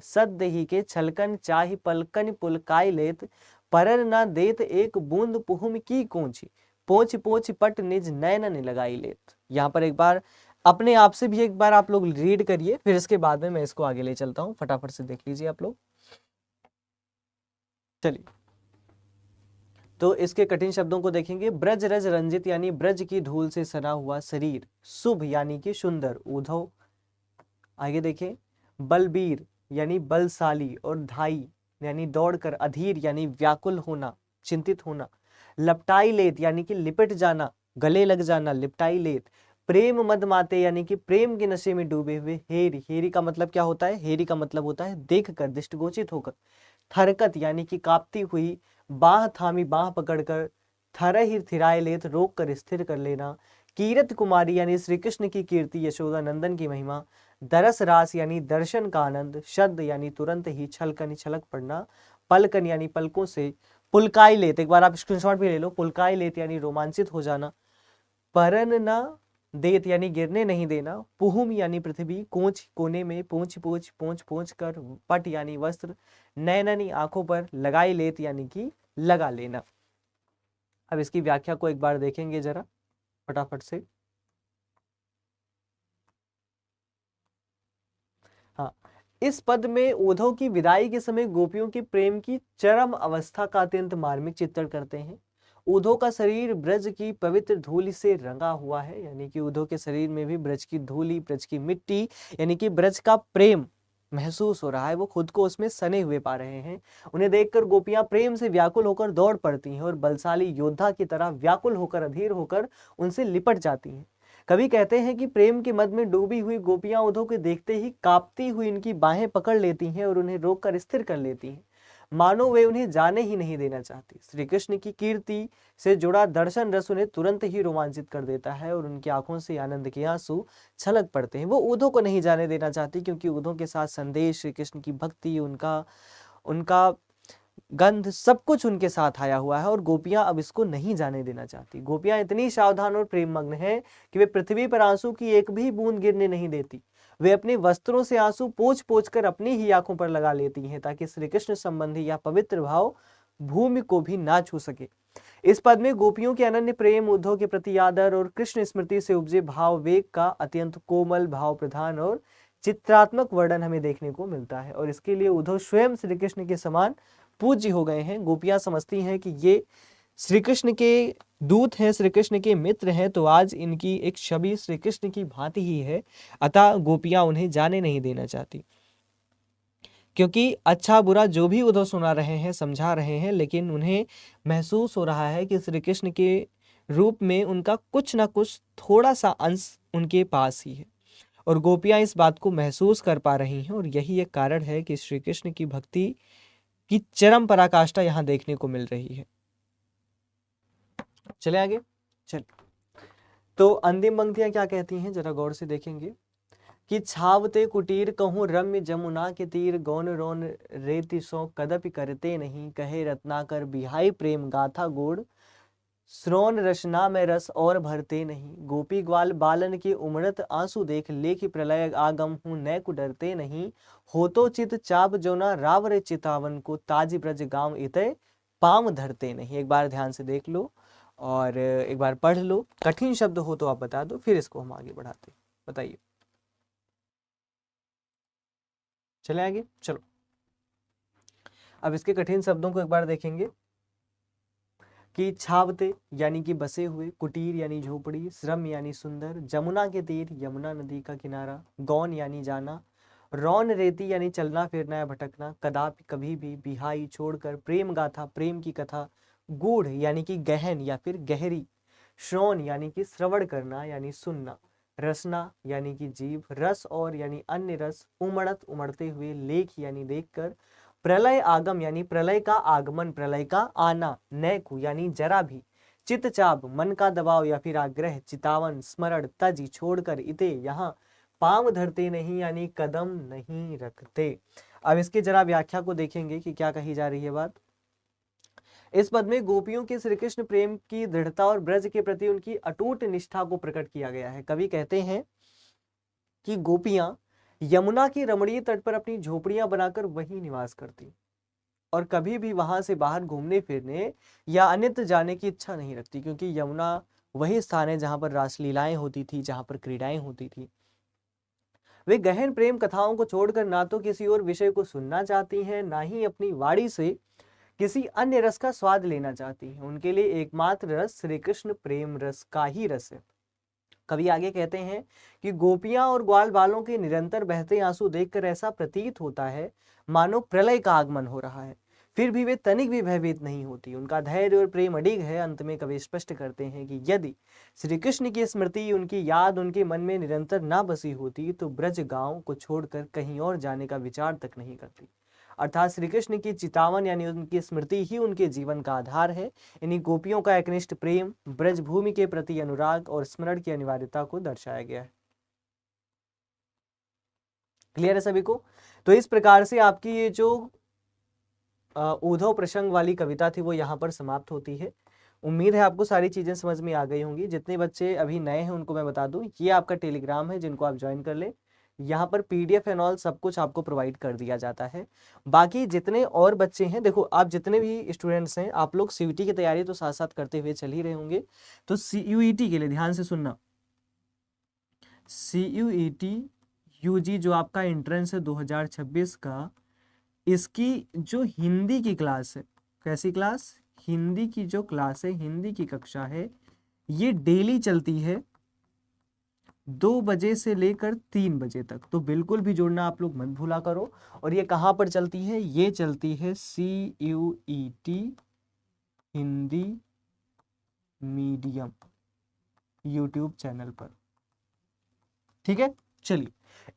सद ही के छलकन चाहि पलकन पुलकाई लेत परर न देत एक बूंद पुहुम की कोंची पोछ पोछ पट निज नैन लगाई लेत। यहाँ पर एक बार अपने आप से भी एक बार आप लोग रीड करिए, फिर इसके बाद में मैं इसको आगे ले चलता हूं। फटाफट से देख लीजिए आप लोग। चलिए, तो इसके कठिन शब्दों को देखेंगे। ब्रज रज रंजित यानी ब्रज की धूल से सना हुआ शरीर, शुभ यानी कि सुंदर, उद्धव। आगे देखें, बलबीर यानी बलशाली और धाई यानी दौड़कर, अधीर यानी व्याकुल होना, चिंतित होना, लपटाई लेत यानी कि लिपट जाना, गले लग जाना, लिपटाई लेत, प्रेम मद माते यानी कि प्रेम के नशे में डूबे हुए, हेरी, हेरी का मतलब क्या होता है? हेरी का मतलब होता है देखकर, दृष्टिगोचित होकर, थरकत यानी कि कांपती हुई, बाह थामी बाह पकड़कर, थर ही थिराए लेत रोक कर स्थिर कर लेना, कीरत कुमारी यानी श्री कृष्ण की कीर्ति, यशोदा नंदन की महिमा, दरस रास यानी दर्शन का आनंद, शब्द यानी तुरंत ही, छलकन छलक पड़ना, पलकन यानी पलकों से, पुलकाई लेत, एक बार आप स्क्रीनशॉट भी ले लो, पुलकाई लेत यानी रोमांचित हो जाना, परन न देत यानी गिरने नहीं देना, पुहुम यानी पृथ्वी, कोंच कोने में, पोंछ पोंछ पोंछ पोंछ कर, पट यानी वस्त्र, नैननी आंखों पर, लगाई लेत यानी कि लगा लेना। अब इसकी व्याख्या को एक बार देखेंगे जरा फटाफट से। हाँ, इस पद में उद्धव की विदाई के समय गोपियों के प्रेम की चरम अवस्था का अत्यंत मार्मिक चित्रण करते हैं। उद्धव का शरीर ब्रज की पवित्र धूलि से रंगा हुआ है, यानी कि उद्धव के शरीर में भी ब्रज की धूलि, ब्रज की मिट्टी यानी कि ब्रज का प्रेम महसूस हो रहा है। वो खुद को उसमें सने हुए पा रहे हैं। उन्हें देखकर गोपियां प्रेम से व्याकुल होकर दौड़ पड़ती हैं और बलशाली योद्धा की तरह व्याकुल होकर, अधीर होकर उनसे लिपट जाती हैं। कवि कहते हैं कि प्रेम के मद में डूबी हुई गोपियां उद्धव को देखते ही कांपती हुई इनकी बाहें पकड़ लेती हैं और उन्हें रोककर स्थिर कर लेती हैं, मानो वे उन्हें जाने ही नहीं देना चाहती। श्री कृष्ण की कीर्ति से जुड़ा दर्शन रस उन्हें तुरंत ही रोमांचित कर देता है और उनकी आंखों से आनंद के आंसू छलक पड़ते हैं। वो उद्धव को नहीं जाने देना चाहती, क्योंकि उद्धव के साथ संदेश, श्री कृष्ण की भक्ति, उनका गंध, सब कुछ उनके साथ आया हुआ है और गोपियां अब इसको नहीं जाने देना चाहती। गोपियां इतनी सावधान और प्रेम मग्न हैं कि वे पृथ्वी पर आंसू की एक भी बूंद गिरने नहीं देती। वे अपने वस्त्रों से आंसू पोंछ पोंछ कर अपनी ही आंखों पर लगा लेती हैं, ताकि श्री कृष्ण संबंधी या पवित्र भाव भूमि को भी ना छू सके। इस पद में गोपियों के अनन्य प्रेम, उद्धव के प्रति आदर और कृष्ण स्मृति से उपजे भाव वेग का अत्यंत कोमल, भाव प्रधान और चित्रात्मक वर्णन हमें देखने को मिलता है। और इसके लिए उद्धव स्वयं श्री कृष्ण के समान पूज्य हो गए हैं। गोपियां समझती हैं कि ये श्री कृष्ण के दूत हैं, श्री कृष्ण के मित्र हैं, तो आज इनकी एक छवि श्री कृष्ण की भांति ही है। अतः गोपियां उन्हें जाने नहीं देना चाहती, क्योंकि अच्छा बुरा जो भी उद्धव सुना रहे हैं, समझा रहे हैं, लेकिन उन्हें महसूस हो रहा है कि श्री कृष्ण के रूप में उनका कुछ ना कुछ थोड़ा सा अंश उनके पास ही है। और गोपियां इस बात को महसूस कर पा रही हैं और यही एक कारण है कि श्री कृष्ण की भक्ति की चरम पराकाष्ठा यहाँ देखने को मिल रही है। चले आगे। चल, तो अंतिम पंक्तियां क्या कहती हैं जरा गौर से देखेंगे कि छावते कुटीर कहूँ रम्य जमुना के तीर गौन रोन रेति सो कदपि करते नहीं कहे रत्नाकर बिहाई प्रेम गाथा गोड़ श्रोण रचना में रस और भरते नहीं गोपी ग्वाल बालन की उमड़त आंसू देख लेखि प्रलय आगम हूँ न को डरते नहीं हो तो चित चाप जो ना रावरे चितावन को ताज ब्रज गांव इतय पाम धरते नहीं। एक बार ध्यान से देख लो, और एक बार पढ़ लो, कठिन शब्द हो तो आप बता दो, फिर इसको हम आगे बढ़ाते। बताइए, चले आगे, चलो। अब इसके कठिन शब्दों को एक बार देखेंगे कि छावते यानी कि बसे हुए, कुटीर यानी झोपड़ी, श्रम यानी सुंदर, जमुना के तीर यमुना नदी का किनारा, गौन यानी जाना, रौन रेती यानी चलना फिरना या भटकना, कदापि कभी भी, बिहाई छोड़कर, प्रेम गाथा प्रेम की कथा, गूढ़ यानी कि गहन या फिर गहरी, श्रवण यानी कि श्रवण करना यानी सुनना, रसना यानी कि जीव, रस और यानी अन्य रस, उमड़त उमड़ते हुए, लेख यानी देखकर, प्रलय आगम यानी प्रलय का आगमन, प्रलय का आना, नैकु यानी जरा भी, चितचाप मन का दबाव या फिर आग्रह, चितावन स्मरण, तज छोड़कर, इते यहाँ, पांव धरते नहीं यानी कदम नहीं रखते। अब इसकी जरा व्याख्या को देखेंगे कि क्या कही जा रही है बात। इस पद में गोपियों के श्री कृष्ण प्रेम की दृढ़ता और ब्रज के प्रति उनकी अटूट निष्ठा को प्रकट किया गया है। कवि कहते हैं कि गोपियां यमुना के रमणीय तट पर अपनी झोपड़ियां बनाकर वहीं निवास करती और कभी भी वहां से बाहर घूमने फिरने या अन्यत्र जाने की इच्छा नहीं रखती, क्योंकि यमुना वही स्थान है जहां पर रासलीलाएं होती थी, जहां पर क्रीड़ाएं होती थी। वे गहन प्रेम कथाओं को छोड़कर ना तो किसी और विषय को सुनना चाहती हैं, ना ही अपनी वाणी से किसी अन्य रस का स्वाद लेना चाहती हैं। उनके लिए एकमात्र रस श्री कृष्ण प्रेम रस का ही रस है। कवि आगे कहते हैं कि गोपियां और ग्वाल बालों के निरंतर बहते आंसू देखकर ऐसा प्रतीत होता है मानो प्रलय का आगमन हो रहा है, फिर भी वे तनिक भी भयभीत नहीं होती। उनका धैर्य और प्रेम अडिग है। अंत में कवि स्पष्ट करते हैं कि यदि श्री कृष्ण की स्मृति, उनकी याद उनके मन में निरंतर ना बसी होती तो ब्रज गांव को छोड़कर कहीं और जाने का विचार तक नहीं करती। अर्थात श्री कृष्ण की चितावन यानी उनकी स्मृति ही उनके जीवन का आधार है। इन्हीं गोपियों का एकनिष्ठ प्रेम, ब्रज भूमि के प्रति अनुराग और स्मरण की अनिवार्यता को दर्शाया गया है। क्लियर है सभी को? तो इस प्रकार से आपकी ये जो उद्धव प्रसंग वाली कविता थी वो यहाँ पर समाप्त होती है। उम्मीद है आपको सारी चीजें समझ में आ गई होंगी। जितने बच्चे अभी नए हैं उनको मैं बता दूं, ये आपका टेलीग्राम है जिनको आप ज्वाइन कर ले। यहाँ पर पीडीएफ एंड ऑल सब कुछ आपको प्रोवाइड कर दिया जाता है। बाकी जितने और बच्चे हैं, देखो आप जितने भी स्टूडेंट्स हैं, आप लोग सीयूईटी की तैयारी तो साथ साथ करते हुए चल ही रहे होंगे। तो सीयूईटी के लिए ध्यान से सुनना, सीयूईटी यूजी जो आपका एंट्रेंस है 2026 का, इसकी जो हिंदी की क्लास है, कैसी क्लास, हिंदी की जो क्लास है, हिंदी की कक्षा है, ये डेली चलती है 2 बजे से लेकर 3 बजे तक। तो बिल्कुल भी जुड़ना आप लोग मत भूला करो। और ये कहाँ पर चलती है? ये चलती है CUET Hindi medium YouTube channel पर। ठीक है, चलिए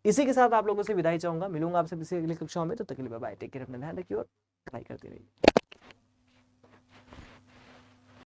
इसी के साथ आप लोगों से विदाई चाहूंगा। मिलूंगा आपसे किसी अगली कक्षाओं में। तो तक के लिए बाय बाय, टेक केयर, अपना ध्यान रखिए और पढ़ाई करते रहिए।